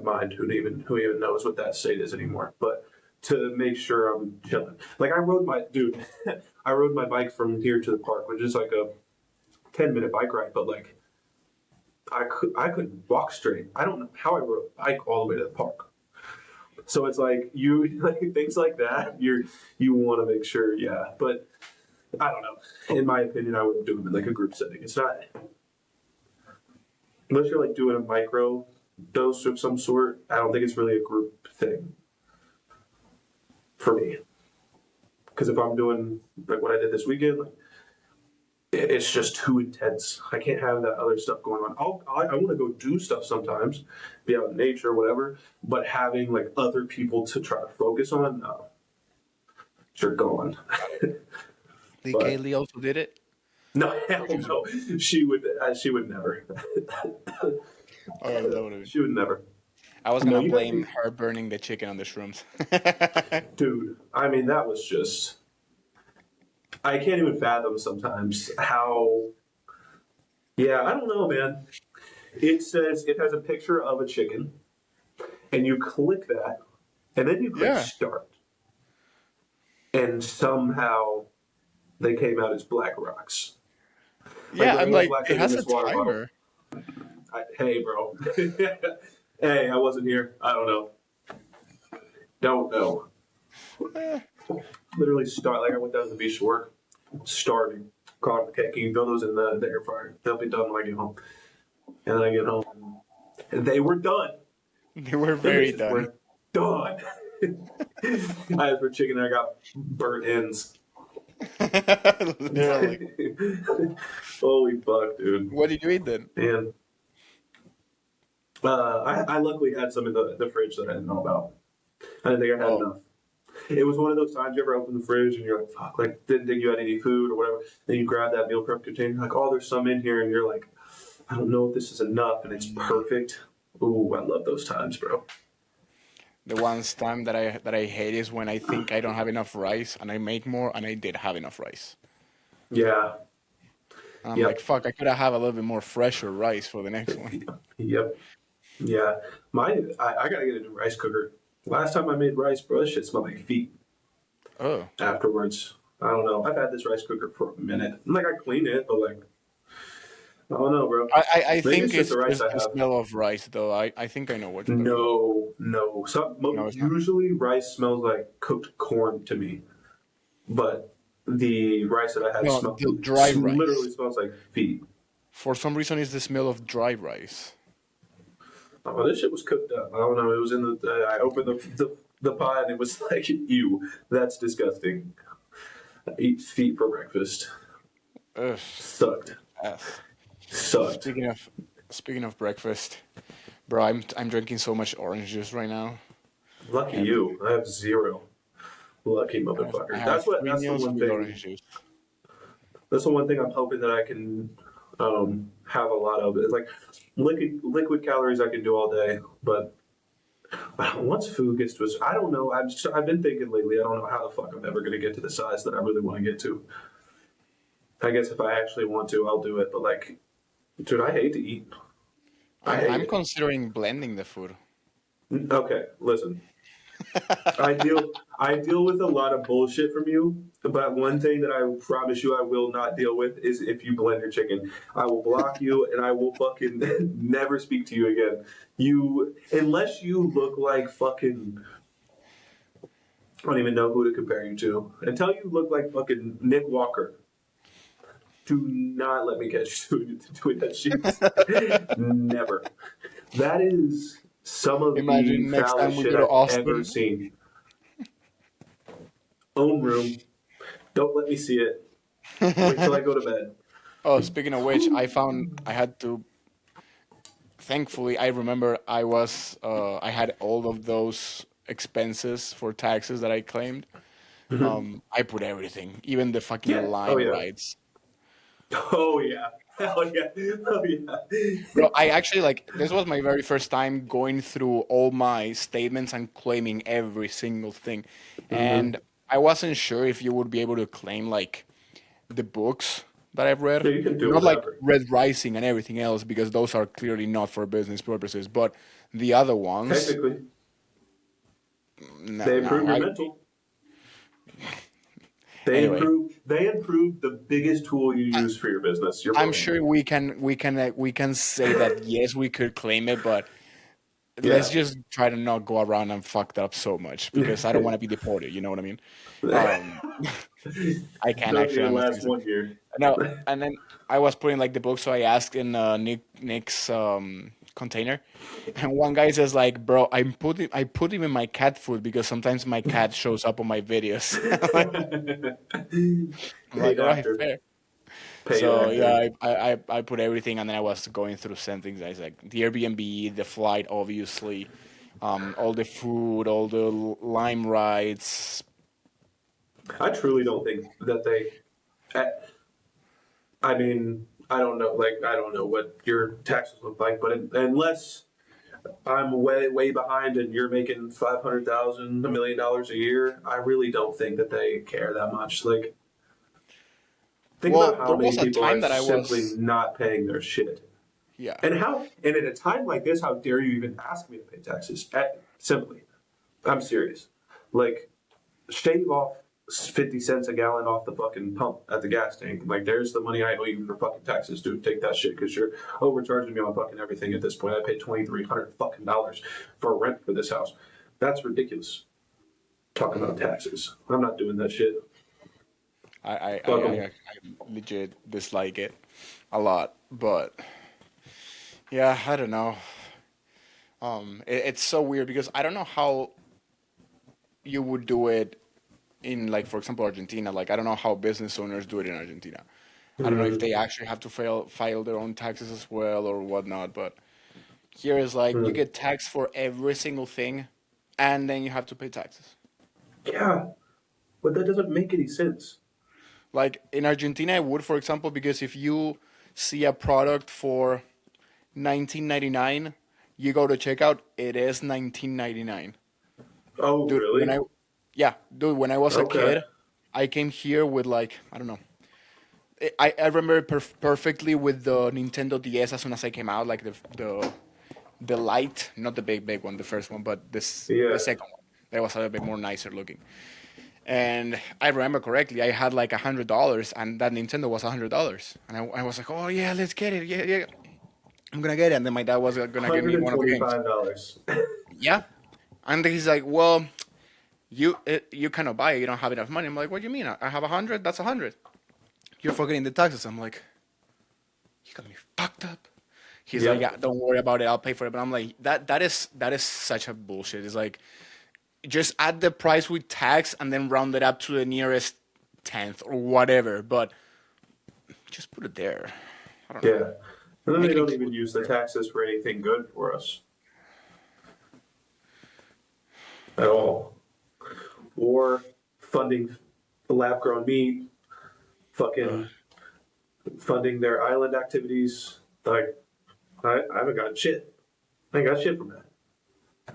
mind who even knows what that state is anymore. But to make sure I'm chilling. Like I rode my dude, I rode my bike from here to the park, which is like a 10-minute bike ride, but like I couldn't walk straight. I don't know how I rode a bike all the way to the park. So it's like you like things like that. You want to make sure, yeah. But I don't know. In my opinion, I wouldn't do them in like a group setting. It's not unless you're like doing a micro dose of some sort. I don't think it's really a group thing for me. Because if I'm doing like what I did this weekend, like it's just too intense. I can't have that other stuff going on. I want to go do stuff sometimes, be out in nature or whatever, but having like other people to try to focus on, no, you're gone. Did But Kaylee also did it? no, Or hell she was, no, she would never. oh, Lord. She would never. I was No, gonna you gotta blame be, her burning the chicken on the shrooms. dude. I mean, that was just. I can't even fathom sometimes how. Yeah, I don't know, man. It says it has a picture of a chicken, and you click that, and then you click Yeah. start, and somehow they came out as black rocks, like Yeah, I'm regular like, it blacker than has a this water bottle. timer. Hey, bro. Hey, I wasn't here. I don't know. Don't know. Eh, Literally start like I went down to the beach to work, starving. Caught okay, can you throw those in the air fryer? They'll be done when I get home. And then I get home, and they were done. they were Their very biscuits done. were done. I asked for chicken, and I got burnt ends. Literally. Holy fuck, dude. What did you eat then? And I luckily had some in the fridge that I didn't know about. I didn't think I had Oh, enough. It was one of those times you ever open the fridge and you're like, fuck, like didn't think you had any food or whatever. Then you grab that meal prep container, like, oh, there's some in here, and you're like, I don't know if this is enough, and it's perfect. Ooh, I love those times, bro. the one time that I hate is when I think I don't have enough rice and I make more and I did have enough rice. Yeah. And I'm like, Yep. fuck, I could have a little bit more fresher rice for the next one. Yep. Yeah. I gotta get a new rice cooker. Last time I made rice, bro, this shit smelled like feet Oh. afterwards. I don't know. I've had this rice cooker for a minute. Like I clean it, but like I don't know, bro. I Maybe think it's just it's the rice just I the have. smell of rice, though. I think I know what you're talking about. No, no. No, it's not. Usually rice smells like cooked corn to me, but the rice that I had No, the dry literally rice. smells like feet. For some reason, it's the smell of dry rice. Oh, this shit was cooked up. I don't know. It was in the. I opened the pot and it was like, ew, that's disgusting. I eat feet for breakfast. Ugh. Sucked. Yes. Sucked. Speaking of speaking of breakfast, bro, I'm drinking so much orange juice right now, Lucky and you. I have zero. Lucky I motherfucker. have three That's the meals one with thing. orange juice. That's the one thing I'm hoping that I can have a lot of. It's like liquid calories I can do all day, but once food gets to us, I don't know. I've been thinking lately. I don't know how the fuck I'm ever going to get to the size that I really want to get to. I guess if I actually want to, I'll do it. But like, dude, I hate to eat. I hate I'm it. considering blending the food. Okay, listen. I deal with a lot of bullshit from you, but one thing that I promise you I will not deal with is if you blend your chicken. I will block you and I will fucking never speak to you again. You unless you look like fucking I don't even know who to compare you to. Until you look like fucking Nick Walker. Do not let me catch you doing that shit. Never. That is some of the Imagine next time foulest we shit go to I've ever Austin. seen. Own room. Don't let me see it. Wait till I go to bed. Oh, speaking of which, I had to. Thankfully, I remember I had all of those expenses for taxes that I claimed. Mhm. I put everything, even the fucking Yeah. Oh line yeah. rights. Oh yeah. Hell yeah. Oh yeah. Bro, I actually like this was my very first time going through all my statements and claiming every single thing. hmm And I wasn't sure if you would be able to claim like the books that I've read. Yeah, you can do Not like whatever. Red Rising and everything else because those are clearly not for business purposes, but the other ones, Technically, no, they no. improve your I mental. anyway, They improve the biggest tool you I, use for your business, your I'm brain. sure we can say that yes, we could claim it, but let's Yeah. just try to not go around and fuck that up so much because I don't want to be deported. You know what I mean? Um, I can't Doesn't actually even honestly last say. 1 year. No, and then I was putting like the book, so I asked in Nick's container, and one guy says like, "Bro, I put him in my cat food because sometimes my cat shows up on my videos." I'm Hey, like, "All right, doctor. fair." Pay your So actor. yeah, I put everything, and then I was going through some things. I was like the Airbnb, the flight, obviously, all the food, all the lime rides. I truly don't think that they. I, I mean, I don't know. Like, I don't know what your taxes look like, but unless I'm way behind and you're making 500,000, $1 million a year, I really don't think that they care that much. Like, think Well, about how there many was a people are time that I simply was, not paying their shit. yeah. And at a time like this, how dare you even ask me to pay taxes? Simply, I'm serious. Like, shave off 50 cents a gallon off the fucking pump at the gas tank. Like, there's the money I owe you for fucking taxes, dude. Take that shit because you're overcharging me on fucking everything at this point. I paid $2,300 fucking dollars for rent for this house. That's ridiculous. Talking about taxes. I'm not doing that shit. Fuck them. I legit dislike it a lot, but yeah, I don't know. It's so weird because I don't know how you would do it in, like, for example, Argentina. Like, I don't know how business owners do it in Argentina. I don't know if Mm, they actually have to file their own taxes as well or whatnot. But here is like you mm. get taxed for every single thing, and then you have to pay taxes. Yeah, but that doesn't make any sense. Like in Argentina, it would, for example, because if you see a product for 19.99, you go to checkout, it is 19.99. Oh, Dude, really? yeah, dude, when I was a Okay. kid, I came here with like, I don't know. I remember perfectly with the Nintendo DS as soon as I came out, like the light, not the big one, the first one, but the Yeah. second one. That was a little bit more nicer looking. And I remember correctly, I had like $100, and that Nintendo was $100, and I was like, oh yeah, let's get it, yeah, yeah, I'm gonna get it. And then my dad was gonna give me one of the games. $125. Yeah, and he's like, well, you cannot buy it, you don't have enough money. I'm like, what do you mean? I have 100. That's 100. You're forgetting the taxes. I'm like, you got me fucked up. He's like, Yep. yeah, don't worry about it. I'll pay for it. But I'm like, that is such a bullshit. It's like just add the price with tax and then round it up to the nearest tenth or whatever. But just put it there. I don't know. Yeah. And then Make they it don't even include use the there. taxes for anything good for us at all. Or funding lab grown meat, Ugh. fucking funding their island activities. Like, I haven't got shit. I ain't got shit from that.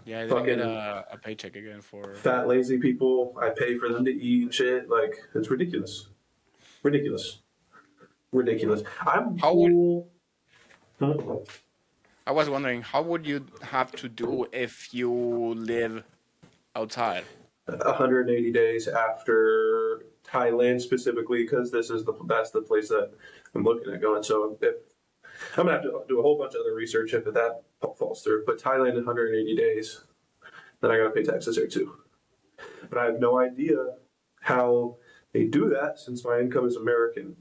Yeah, I didn't get Fucking a paycheck again for. fat, lazy people, I pay for them to eat and shit. Like, it's ridiculous. Ridiculous. Ridiculous. I'm How would cool. I was wondering how would you have to do if you live outside? 180 days after Thailand specifically because that's the place that I'm looking at going. So if, I'm gonna have to do a whole bunch of other research if that falls through. But Thailand in 180 days, then I gotta pay taxes there too. But I have no idea how they do that since my income is American.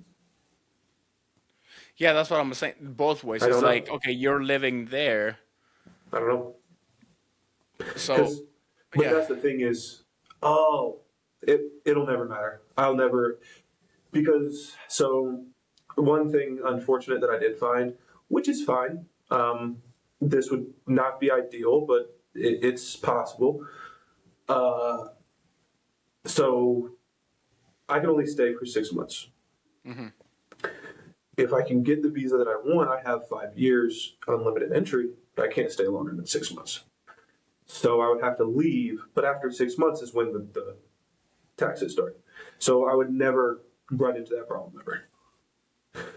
Yeah, that's what I'm saying. Both ways. I It's don't know. like, okay, you're living there, I don't know so because, but yeah. that's the thing is, oh, it'll never matter. I'll never because so one thing unfortunate that I did find, which is fine. This would not be ideal, but it's possible. Uh, so I can only stay for 6 months. Hmm. If I can get the visa that I want, I have 5 years unlimited entry, but I can't stay longer than 6 months. So I would have to leave, but after 6 months is when the taxes start. So I would never run into that problem ever.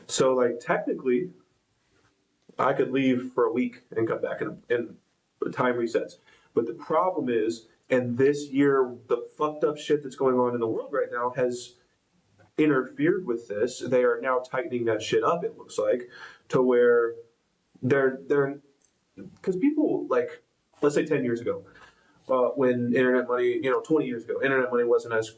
So like technically, I could leave for a week and come back and time resets. But the problem is, and this year, the fucked up shit that's going on in the world right now has interfered with this. They are now tightening that shit up, it looks like, to where they're because people like, let's say 10 years ago, when internet money, 20 years ago, internet money wasn't as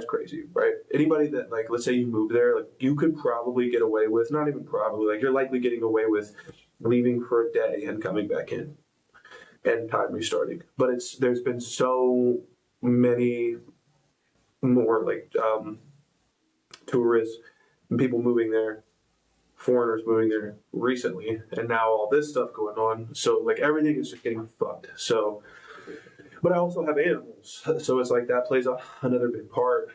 crazy, right? Anybody that like, let's say you moved there, like you could probably get away with, not even probably, like you're likely getting away with leaving for a day and coming back in and time restarting. But there's been so many more like tourists and people moving there, foreigners moving there recently, and now all this stuff going on. So like everything is just getting fucked. So, but I also have animals, so it's like that plays another big part.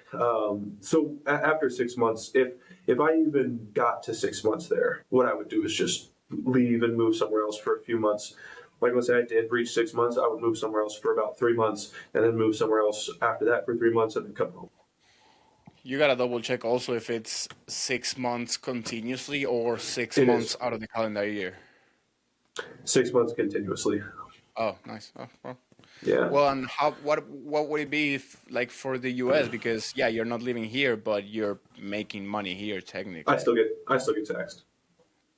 So after 6 months, if I even got to 6 months there, what I would do is just leave and move somewhere else for a few months. Like let's say I did reach 6 months, I would move somewhere else for about 3 months, and then move somewhere else after that for 3 months, and then come home. You gotta double check also if it's 6 months continuously or six It is months out of the calendar year. 6 months continuously. Oh, nice. Oh, well. Yeah, Well, and how what would it be if, like for the US? Because yeah, you're not living here, but you're making money here technically. I still get taxed.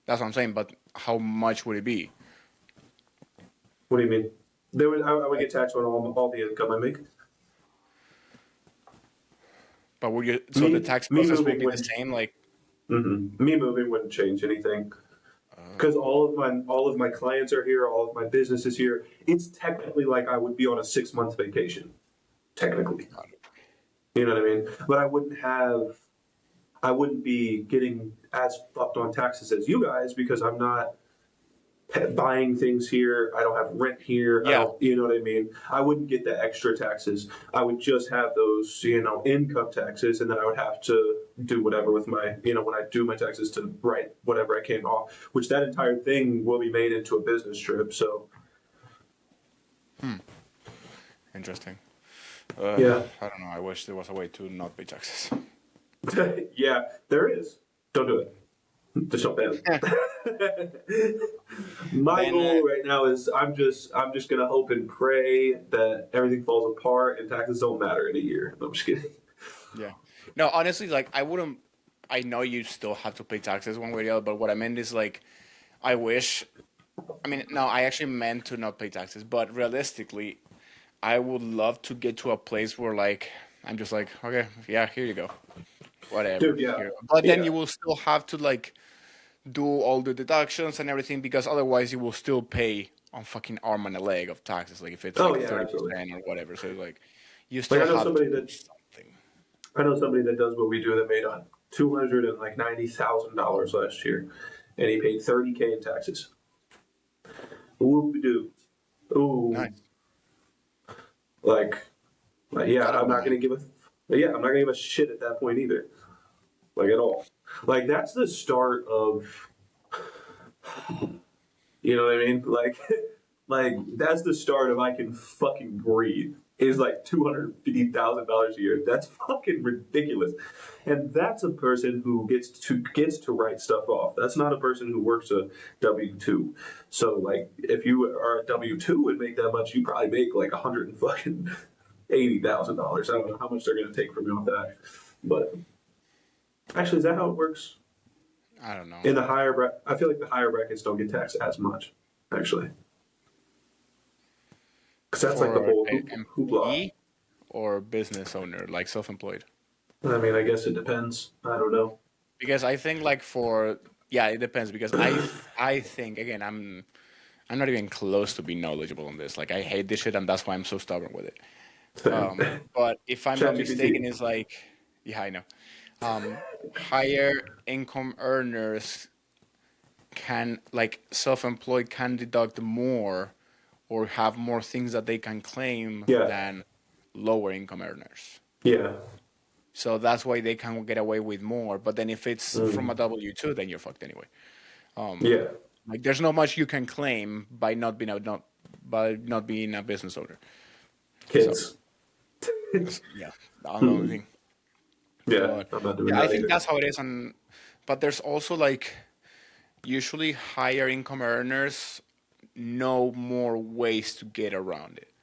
That's what I'm saying. But how much would it be? What do you mean? I would Like, get taxed on all the income I make. but would you? So the Me tax me process will moving be the wouldn't. same. Like, Me moving wouldn't change anything because uh, all of my clients are here, all of my business is here. It's technically like I would be on a 6 month vacation, technically. You know what I mean? But I wouldn't be getting as fucked on taxes as you guys because I'm not buying things here. I don't have rent here. I yeah, don't, you know what I mean? I wouldn't get the extra taxes. I would just have those, income taxes, and then I would have to do whatever with my, when I do my taxes to write whatever I can off, which that entire thing will be made into a business trip. So, interesting. yeah. I don't know. I wish there was a way to not pay taxes. Yeah, there is. Don't do it. Just don't pay. My Then goal right now is I'm just gonna hope and pray that everything falls apart and taxes don't matter in a year. No, I'm just kidding. yeah. No, honestly, like I wouldn't. I know you still have to pay taxes one way or the other, but what I meant is like, I wish. I mean, no, I actually meant to not pay taxes, but realistically, I would love to get to a place where like I'm just like, okay, yeah, here you go, whatever. Dude, yeah. Here. But then Yeah. you will still have to like do all the deductions and everything because otherwise you will still pay on fucking arm and a leg of taxes, like if it's Oh like yeah, absolutely. 30% or whatever. So like, you Like still have to do something. I know somebody that does what we do that made on $290,000 last year, and he paid 30K in taxes. Whoop doo. Ooh, Nice. like, yeah, I I'm don't not gonna mind. give a yeah, I'm not gonna give a shit at that point either, like at all. Like that's the start of, you know what I mean? Like, like that's the start of I can fucking breathe. Is like $250,000 a year. That's fucking ridiculous, and that's a person who gets to write stuff off. That's not a person who works a W-2. So like, if you are a W-2 and make that much, you probably make like 180,000 dollars. I don't know how much they're gonna take from you off that, but actually, is that how it works? I don't know. In the higher bracket, I feel like the higher brackets don't get taxed as much, actually, because that's like the For whole an hoopla. employee or business owner, like self-employed. I mean, I guess it depends. I don't know. Because I think like for yeah, it depends because I think again I'm not even close to being knowledgeable on this. Like I hate this shit and that's why I'm so stubborn with it. But if I'm not mistaken, ChatGPT. it's like yeah, I know. Higher income earners can like self-employed can deduct more or have more things that they can claim Yeah, than lower income earners. yeah, So that's why they can get away with more. But then if it's from a mm, W-2, then you're fucked anyway. yeah. Like there's not much you can claim by not being a business owner. So Kids. yeah, that's the only Hmm. thing. Yeah, But I'm not doing yeah, I that think either. that's how it is. And but there's also like usually higher income earners know more ways to get around it.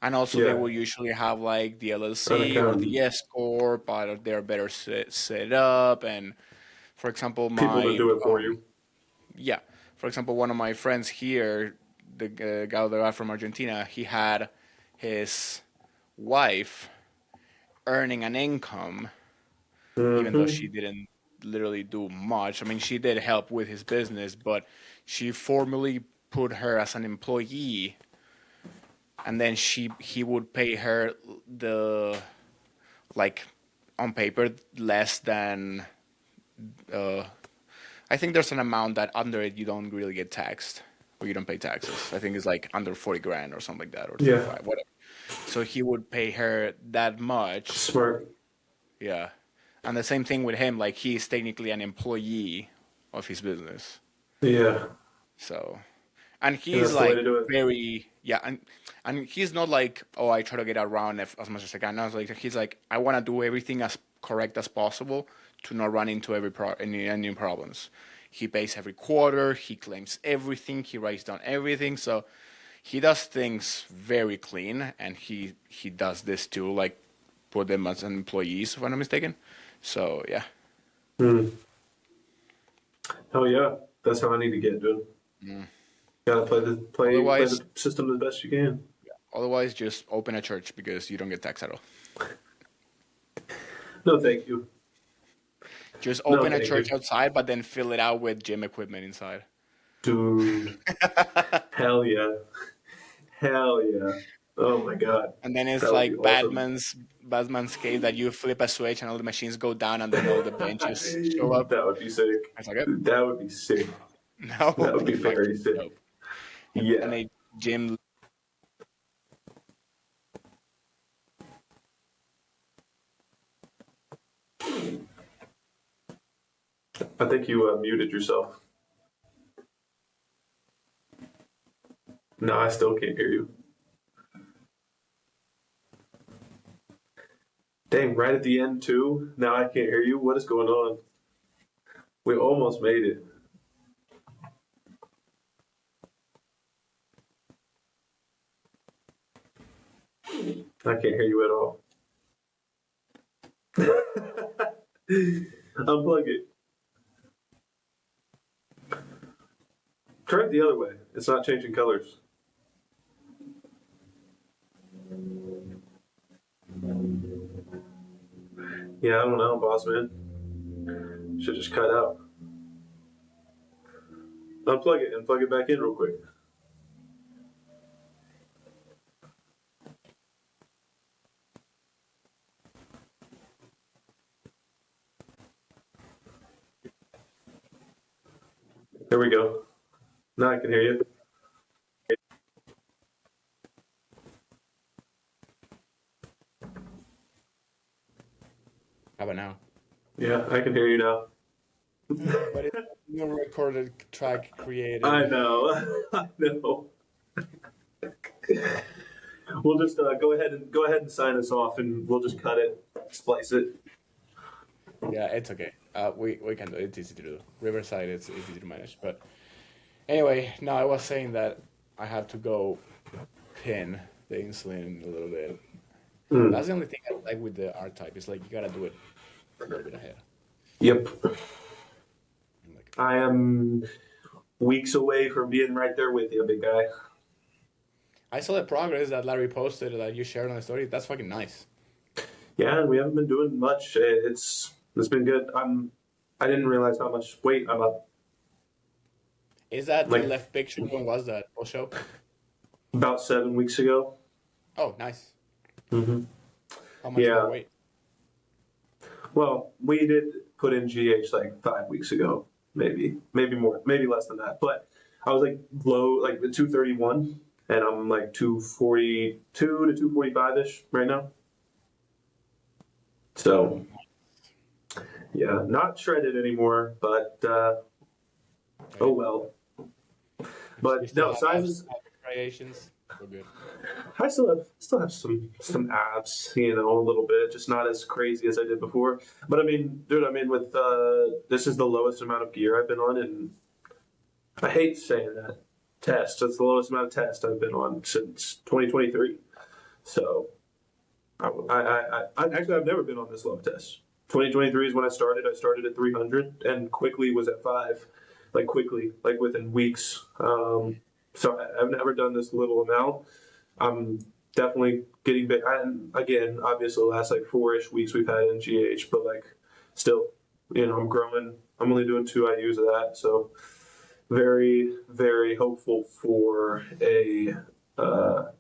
And also, they Yeah, will usually have like the an LLC or accountant. the S corp, but they're better set up. And for example, People to my do it for you. yeah, for example, one of my friends here, the guy from Argentina, he had his wife earning an income, even though she Hmm. didn't literally do much. I mean, she did help with his business, but she formally put her as an employee, and then he would pay her the like on paper less than uh, I think there's an amount that under it you don't really get taxed, or you don't pay taxes. I think it's like under 40 grand or something like that, or Yeah, 35, whatever. So he would pay her that much, smart. yeah. And the same thing with him, like he's technically an employee of his business. Yeah, So, and and he's that's the way to like do it. very, yeah, and he's not like, oh, I try to get around as much as I can. No, it's like he's like, I want to do everything as correct as possible to not run into any problems. He pays every quarter. He claims everything. He writes down everything. So he does things very clean, and he does this too, like put them as employees, if I'm not mistaken. So yeah. Mm. Oh yeah, that's how I need to get, dude. Mm. Gotta play Otherwise, the system as best you can. otherwise, just open a church because you don't get taxed at all. No, thank you. Just No, open a thank church you, outside, but then fill it out with gym equipment inside. dude. Hell yeah, hell yeah. Oh my god, And then it's that would be like awesome. Batman's cave that you flip a switch and all the machines go down and then all the benches show up. That would be sick. It's like, yep, That would be sick. that That would would be be very fucking sick. dope. And Yeah, a gym. I think you muted yourself. No, I still can't hear you. Dang, right at the end too. Now I can't hear you. What is going on? We almost made it. I can't hear you at all. Unplug it. Try it the other way. It's not changing colors. Yeah, I don't know, boss man. Should just cut out. Unplug it and plug it back in real quick. There we go. Now I can hear you. How about now? Yeah, I can hear you now. But it's no recorded track created. I know. I know. We'll just go ahead and sign us off, and we'll just cut it, splice it. Yeah, it's okay. We can do it. It's easy to do. Riverside, it's easy to manage. But anyway, no, I was saying that I have to go pin the insulin a little bit. Mm. That's the only thing I like with the R type. It's like you gotta do it a little bit ahead. Yep. I'm like, I am weeks away from being right there with you, big guy. I saw the progress that Larry posted that you shared on the story. That's fucking nice. Yeah, we haven't been doing much. It's been good. I didn't realize how much weight I'm up. Is that the Like left picture? When was that? I'll show. about 7 weeks ago. Oh, nice. Hmm. How much more Yeah. weight? Well, we did put in GH like 5 weeks ago, maybe more, maybe less than that. But I was like low, like the 231, and I'm like 242 to 245 ish right now. So yeah, not shredded anymore, but oh Okay. well. You But still no, have sizes. striations? We're good. I still have some abs, a little bit, just not as crazy as I did before. But I mean, dude, with this is the lowest amount of gear I've been on, and I hate saying that test. That's the lowest amount of test I've been on since 2023. So I actually I've never been on this low test. 2023 is when I started. I started at 300 and quickly was at five, like quickly, like within weeks. So I've never done this little amount. I'm definitely getting big. And again, obviously, the last like 4-ish weeks we've had in GH, but like still, I'm growing. I'm only doing 2 IUs of that, so very, very hopeful for a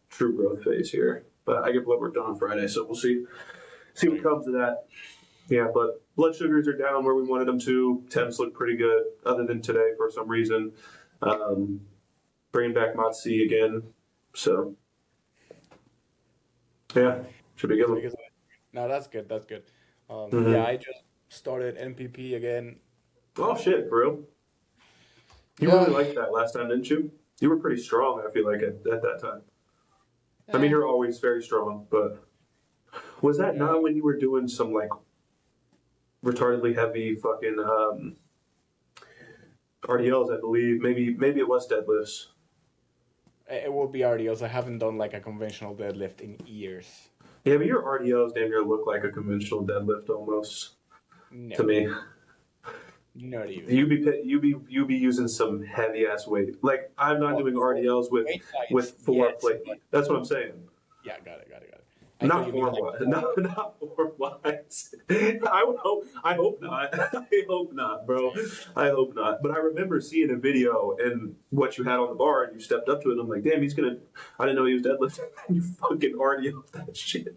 true growth phase here. But I get blood work done on Friday, so we'll see what comes of that. Yeah, but blood sugars are down where we wanted them to. Temps look pretty good, other than today for some reason. Um, Bringing back Matsi again. So, yeah, should be a good So one. because no, that's good. That's good. Yeah, Mm-hmm. I just started NPP again. Oh, shit, bro. You really Yeah. liked that last time, didn't you? You were pretty strong, I feel like, at that time. I mean, Eh, you're always very strong, but was that yeah. not when you were doing some, like, retardedly heavy fucking RDLs, I believe? Maybe it was deadlifts. It will be RDOs. I haven't done like a conventional deadlift in years. Yeah, but your RDLs damn near look like a conventional deadlift almost to No, me. not even. You be using some heavy ass weight. Like I'm not Well, doing for RDLs with weight with wise, four yes, plate. but That's what I'm saying. yeah, got it, got it, got it. I thought Not you mean form like wise. for Not form wise. I would hope. I hope not. I hope not, bro. same. I hope not. But I remember seeing a video and what you had on the bar, and you stepped up to it. And I'm like, damn, he's gonna. I didn't know he was deadlifting. You fucking RDL that shit.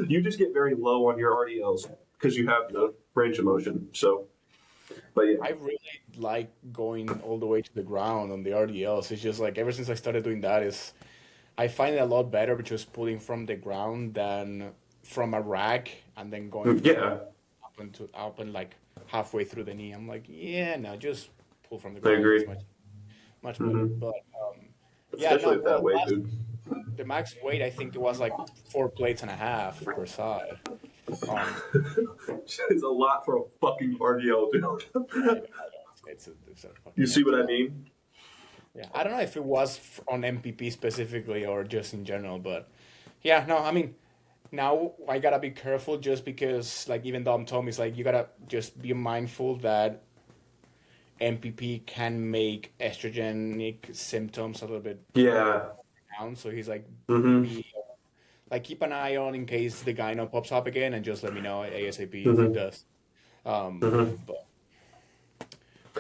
You just get very low on your RDLs because you have the range of motion. So, but yeah. I really like going all the way to the ground on the RDLs. It's just like ever since I started doing that, is I find it a lot better just pulling from the ground than from a rack and then going Yeah, up and like halfway through the knee. I'm like, yeah, no, just pull from the I ground. It's agree. much better. Hmm. But yeah, Especially no, at that well, weight, dude. the max weight I think it was like 4 plates and a half per side. Um, It's a lot for a fucking RDL, dude. I know it's a You fucking see what I empty. mean? Yeah, I don't know if it was on MPP specifically or just in general, but yeah, no, I mean, now I gotta be careful just because, like, even Dom told me, it's like you gotta just be mindful that MPP can make estrogenic symptoms a little bit Yeah. down. So he's like, Mm-hmm. be like, keep an eye on in case the gyno pops up again, and just let me know ASAP if it Mm-hmm. does. Mm-hmm. But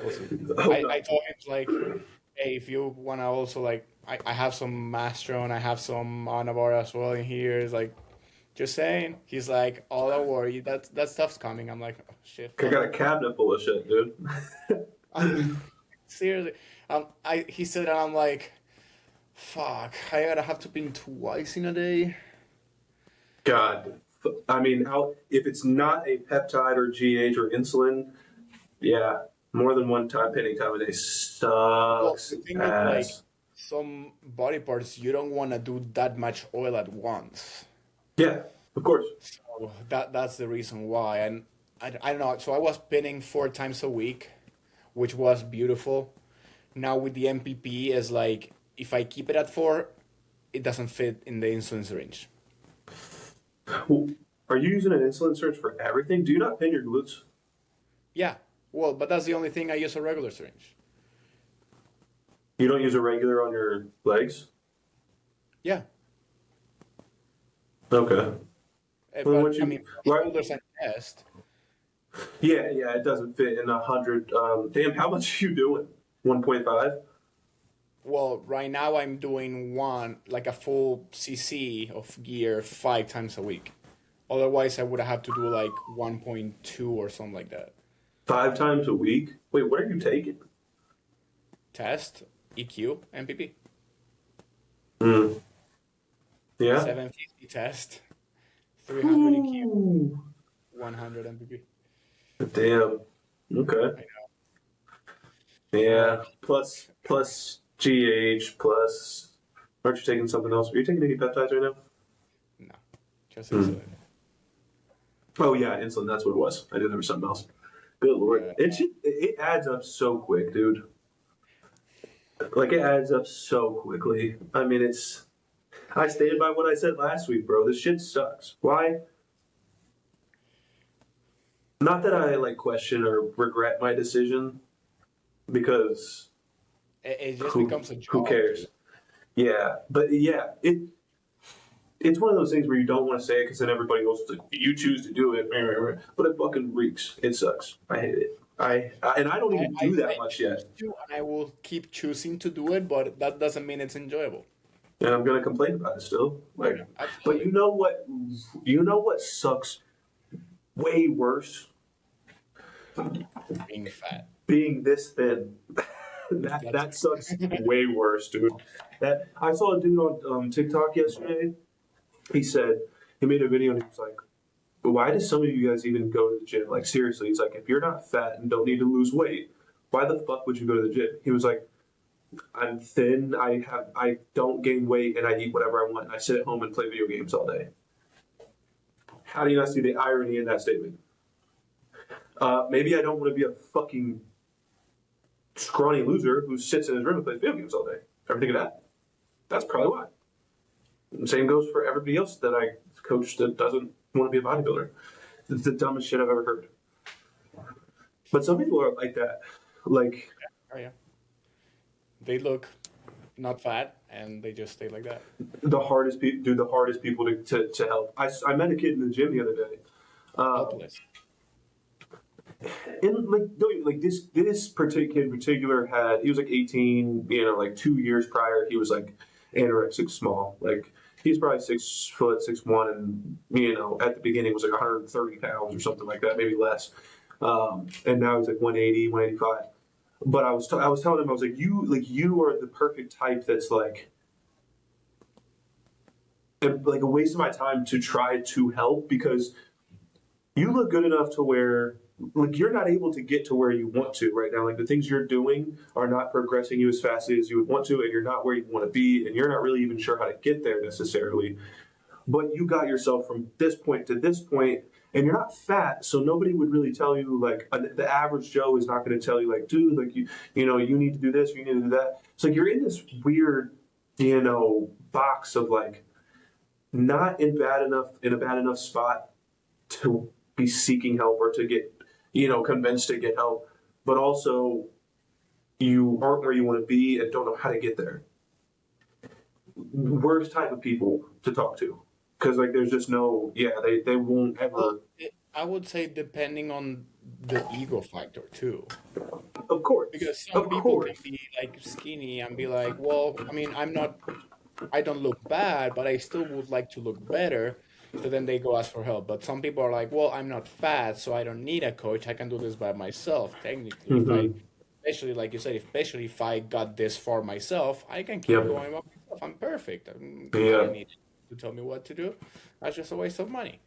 we'll see. Oh I no. told him like, hey, if you wanna also like, I have some Mastron, I have some Anavar as well in here. It's like, just saying. He's like, oh, don't worry, that stuff's coming. I'm like, oh, shit, I fuck. got a cabinet full of shit, dude. Seriously. He said, and I'm like, fuck, I gotta have to ping twice in a day. God. I mean, how if it's not a peptide or GH or insulin, yeah, more than one time penny time a day Well, sucks the thing is, like, ass. some body parts you don't want to do that much oil at once. Yeah, of course. So that's the reason why. And I don't know. So I was pinning 4 times a week, which was beautiful. Now with the MPP is like if I keep it at 4, it doesn't fit in the insulin syringe. Well, are you using an insulin syringe for everything? Do you not pin your glutes? Yeah. Well, but that's the only thing I use a regular syringe. You don't use a regular on your legs? Yeah. Okay. Well, But what I you mean, for why? shoulders and chest, Yeah, yeah, it doesn't fit in 100. Damn, how much are you doing? 1.5? well, right now I'm doing like a full CC of gear 5 times a week. Otherwise, I would have to do like 1.2 or something like that. 5 times a week? Wait, what are you taking? Test, EQ, MPP. Mm. Yeah? 750 test, 300 EQ, Ooh. 100 MPP. Damn. Okay. I know. Yeah. But Plus GH plus. Aren't you taking something else? Are you taking any peptides right now? no, just Hmm. insulin. Oh yeah, insulin. That's what it was. I did remember something else. Good lord, Yeah. it adds up so quick, dude. Like it adds up so quickly. I mean, it's. I stand by what I said last week, bro. This shit sucks. Why? Not that I like question or regret my decision, because It just who becomes a who job, dude. cares? Yeah, but yeah, it's one of those things where you don't want to say it because then everybody else is like, you choose to do it, but it fucking reeks. It sucks. I hate it. And I don't even do I that much choose yet, to, and I will keep choosing to do it, but that doesn't mean it's enjoyable. and I'm gonna complain about it still. Like, but Absolutely. you know what sucks Way worse Being fat. being this thin. that That's that sucks way worse, dude. That I saw a dude on TikTok yesterday. He said he made a video and he was like, "Why do some of you guys even go to the gym? Like seriously, he's like, if you're not fat and don't need to lose weight, why the fuck would you go to the gym?" He was like, "I'm thin. I don't gain weight and I eat whatever I want. And I sit at home and play video games all day." How do you not see the irony in that statement? Maybe I don't want to be a fucking scrawny loser who sits in his room and plays video games all day. Ever think of that? That's probably why. The same goes for everybody else that I coach that doesn't want to be a bodybuilder. It's the dumbest shit I've ever heard. But some people are like that. Like, Oh yeah. They look not fat and they just stay like that. the hardest people, dude, the hardest people to help. I met a kid in the gym the other day. Helpless. And like, this particular kid in particular he was like 18, like 2 years prior, he was like anorexic small. Like, he's probably 6 foot, 6'1", and at the beginning was like 130 pounds or something like that, maybe less. And now he's like 180, 185. But I was telling him, I was like, you are the perfect type that's like a waste of my time to try to help, because you look good enough to where like you're not able to get to where you want to right now. Like, the things you're doing are not progressing you as fast as you would want to, and you're not where you want to be, and you're not really even sure how to get there necessarily. But you got yourself from this point to this point, and you're not fat, so nobody would really tell you, like, the average Joe is not going to tell you, like, dude, like, you need to do this, you need to do that. So you're in this weird, box of like not in a bad enough spot to be seeking help or to get, convinced to get help, but also you aren't where you want to be and don't know how to get there. Worst type of people to talk to, because like there's just no, they won't Well, ever. I would say depending on the ego factor too. Of course, Because some of people can course, be like skinny and be like, well, I mean, I don't look bad, but I still would like to look better. So then they go ask for help. But some people are like, well, I'm not fat, so I don't need a coach. I can do this by myself. Technically, mm-hmm. especially like you said, especially if I got this far myself, I can keep Yep, going by myself. I'm perfect. I yeah, don't need to tell me what to do. That's just a waste of money.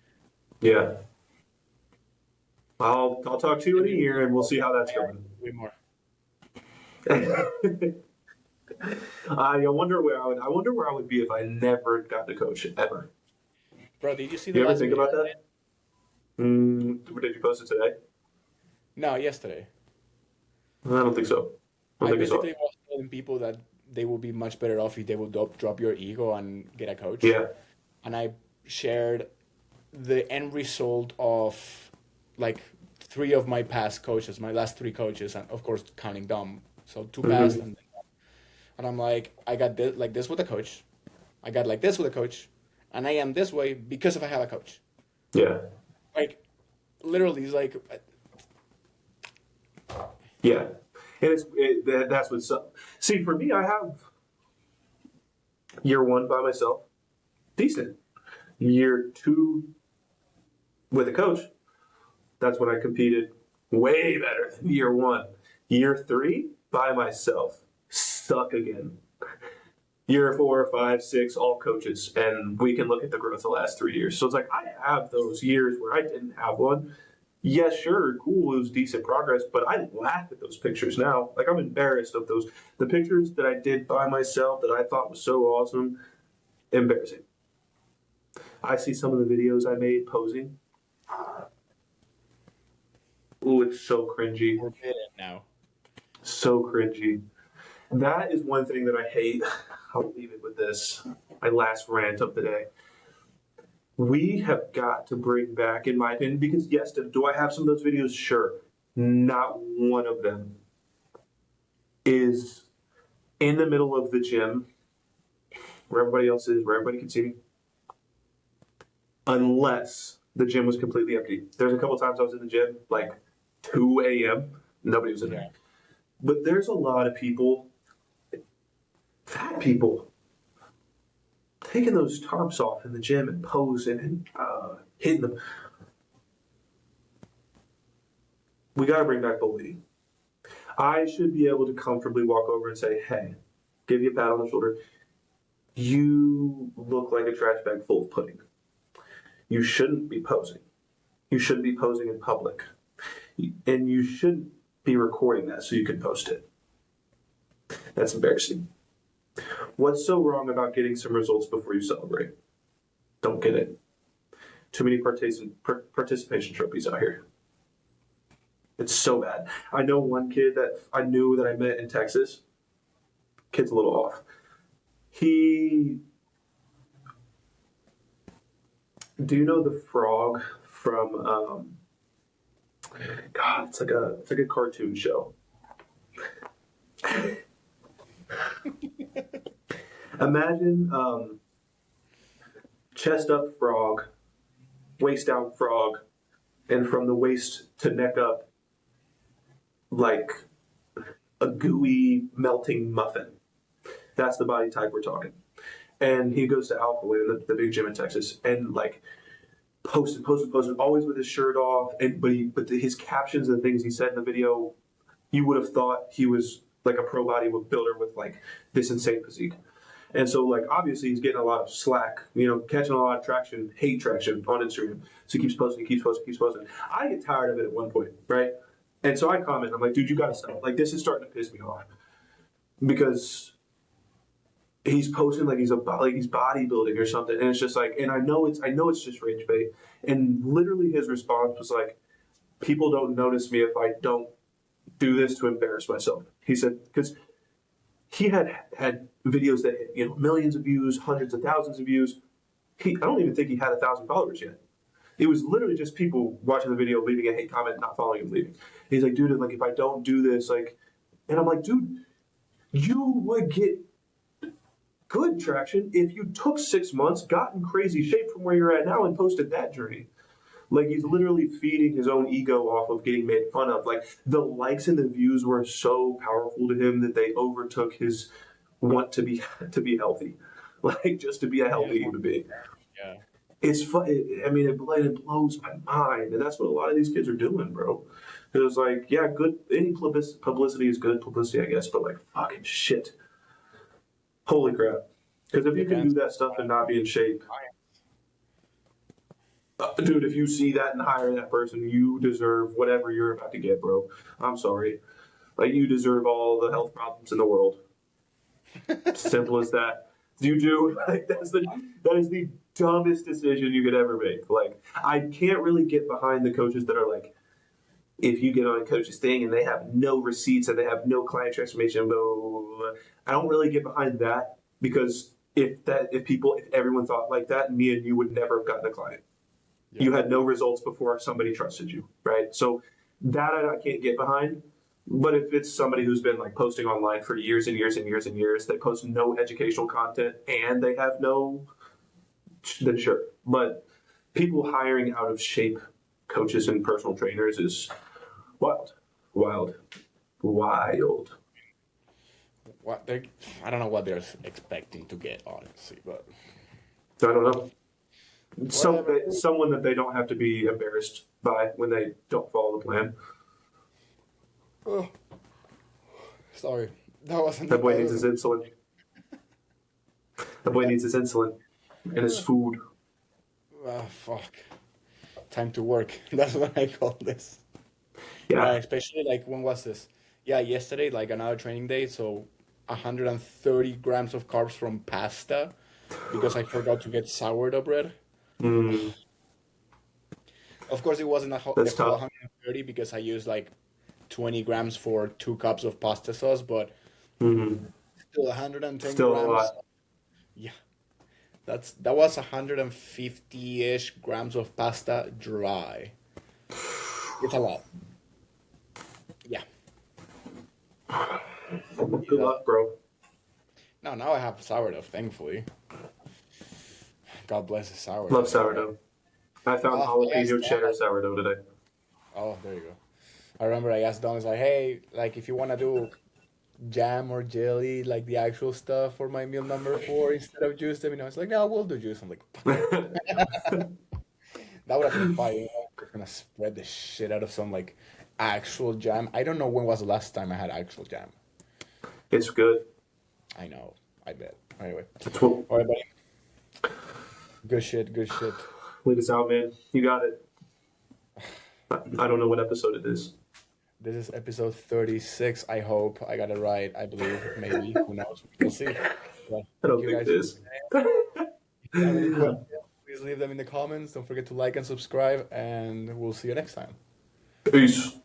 yeah. I'll talk to you And in a you year and we'll see how that's I are going. way more. I wonder where I would be if I never got to coach ever. Bro, did you see the You ever last think video about I that? did? Did you post it today? No, yesterday. I don't think so. I don't I think I saw it. basically was telling people that they would be much better off if they would drop your ego and get a coach. Yeah. And I shared the end result of like three of my past coaches, my last three coaches, and of course counting Dom. So two past, Mm-hmm. and I'm like, I got this like this with a coach. I got like this with a coach, and I am this way because if I have a coach. Yeah. Like literally, it's like Yeah. And that's what's up. See, for me, I have year one by myself, decent. Year two with a coach, that's when I competed way better than year one. Year three by myself, suck again. Year 4, 5, 6, all coaches, and we can look at the growth the last 3 years. So it's like I have those years where I didn't have one. Yeah, sure, cool, it was decent progress, but I laugh at those pictures now. Like, I'm embarrassed of those. The pictures that I did by myself that I thought was so awesome, embarrassing. I see some of the videos I made posing. Ooh, it's so cringy. forbidden now. So cringy. That is one thing that I hate. I'll leave it with this. My last rant of the day. We have got to bring back, in my opinion, because yes, do I have some of those videos? Sure. Not one of them is in the middle of the gym where everybody else is, where everybody can see me, unless the gym was completely empty. There's a couple times I was in the gym, like 2 a.m., nobody was in there. Yeah. But there's a lot of people, fat people, taking those tops off in the gym and posing and hitting them. We got to bring back bullying. I should be able to comfortably walk over and say, "Hey," give you a pat on the shoulder. You look like a trash bag full of pudding. You shouldn't be posing. You shouldn't be posing in public. And you shouldn't be recording that so you can post it. That's embarrassing. What's so wrong about getting some results before you celebrate? Don't get it. Too many participation trophies out here. It's so bad. I know one kid that I knew that I met in Texas. Kid's a little off. He, do you know the frog from? God, it's like a cartoon show. Imagine chest up frog, waist down frog, and from the waist to neck up, like a gooey melting muffin. That's the body type we're talking. And he goes to Alpha Wave, the big gym in Texas, and like posted, always with his shirt off. And but his captions and things he said in the video, you would have thought he was like a pro bodybuilder with like this insane physique. And so, like, obviously, he's getting a lot of slack, catching a lot of traction, hate traction on Instagram. So he keeps posting, keeps posting. I get tired of it at one point, right? And so I comment, I'm like, dude, you got to stop. Like, this is starting to piss me off because he's posting like he's bodybuilding or something, and it's just like, and I know it's just rage bait. And literally, his response was like, "People don't notice me if I don't do this to embarrass myself." He said because he had videos that hit, millions of views, hundreds of thousands of views. I don't even think he had 1,000 followers yet. It was literally just people watching the video, leaving a hate comment, not following him, leaving. He's like, dude, like if I don't do this, like, and I'm like, dude, you would get good traction if you took 6 months, got in crazy shape from where you're at now, and posted that journey. Like he's literally feeding his own ego off of getting made fun of. Like the likes and the views were so powerful to him that they overtook his want to be healthy, like just to be a He healthy just wants human to being. yeah. It's fun. I mean, it blows my mind, and that's what a lot of these kids are doing, bro. It was like, yeah, good. Any publicity is good publicity, I guess, but like fucking shit. Holy crap! Because if you can do Depends. that stuff and not be in shape, dude, if you see that and hire that person, you deserve whatever you're about to get, bro. I'm sorry. Like, you deserve all the health problems in the world. Simple as that. You do. Like, that is the dumbest decision you could ever make. Like, I can't really get behind the coaches that are like, if you get on a coach's thing and they have no receipts and they have no client transformation, blah, blah, blah, blah. I don't really get behind that because if everyone thought like that, me and you would never have gotten a client. Yeah. You had no results before somebody trusted you, right? So that I can't get behind. But if it's somebody who's been like posting online for years and years and years and years, they post no educational content and they have no, then sure. But people hiring out of shape coaches and personal trainers is wild, wild, wild. What they, I don't know what they're expecting to get, honestly, but I don't know. whatever. Someone that they don't have to be embarrassed by when they don't follow the plan. Oh, sorry, that wasn't. That boy That needs his wasn't. insulin. The boy needs his insulin and his food. Fuck. Time to work. That's what I call this. Yeah, Yeah. especially like when was this? Yeah, yesterday, like another training day, so 130 grams of carbs from pasta because I forgot to get sourdough bread. Mm, Of course, it wasn't the that's full tough. 130 because I used like 20 grams for 2 cups of pasta sauce, but Mm, still 110 still a grams. lot. Yeah, that was 150-ish grams of pasta dry. It's a lot. Yeah, it's Good a lot. luck, bro. Now I have sourdough, thankfully. God bless the Love sourdough. sourdough. I found I asked jalapeno Don, cheddar sourdough today. oh, there you go. I remember I asked Don, I was like, hey, like if you want to do jam or jelly, like the actual stuff for my meal number 4 instead of juice, I mean, I was like, no, we'll do juice. I'm like, fuck it. That would have been fire. Just gonna spread the shit out of some like actual jam. I don't know when was the last time I had actual jam. It's good. I know. I bet. Anyway. That's what. All right, buddy. Good shit. Good shit. Lead us out, man. You got it. I don't know what episode it is. This is episode 36. I hope I got it right. I believe. Maybe. Who knows? We'll see. But I thank don't you think it guys for is. listening. If you have any questions, please leave them in the comments. Don't forget to like and subscribe, and we'll see you next time. Peace.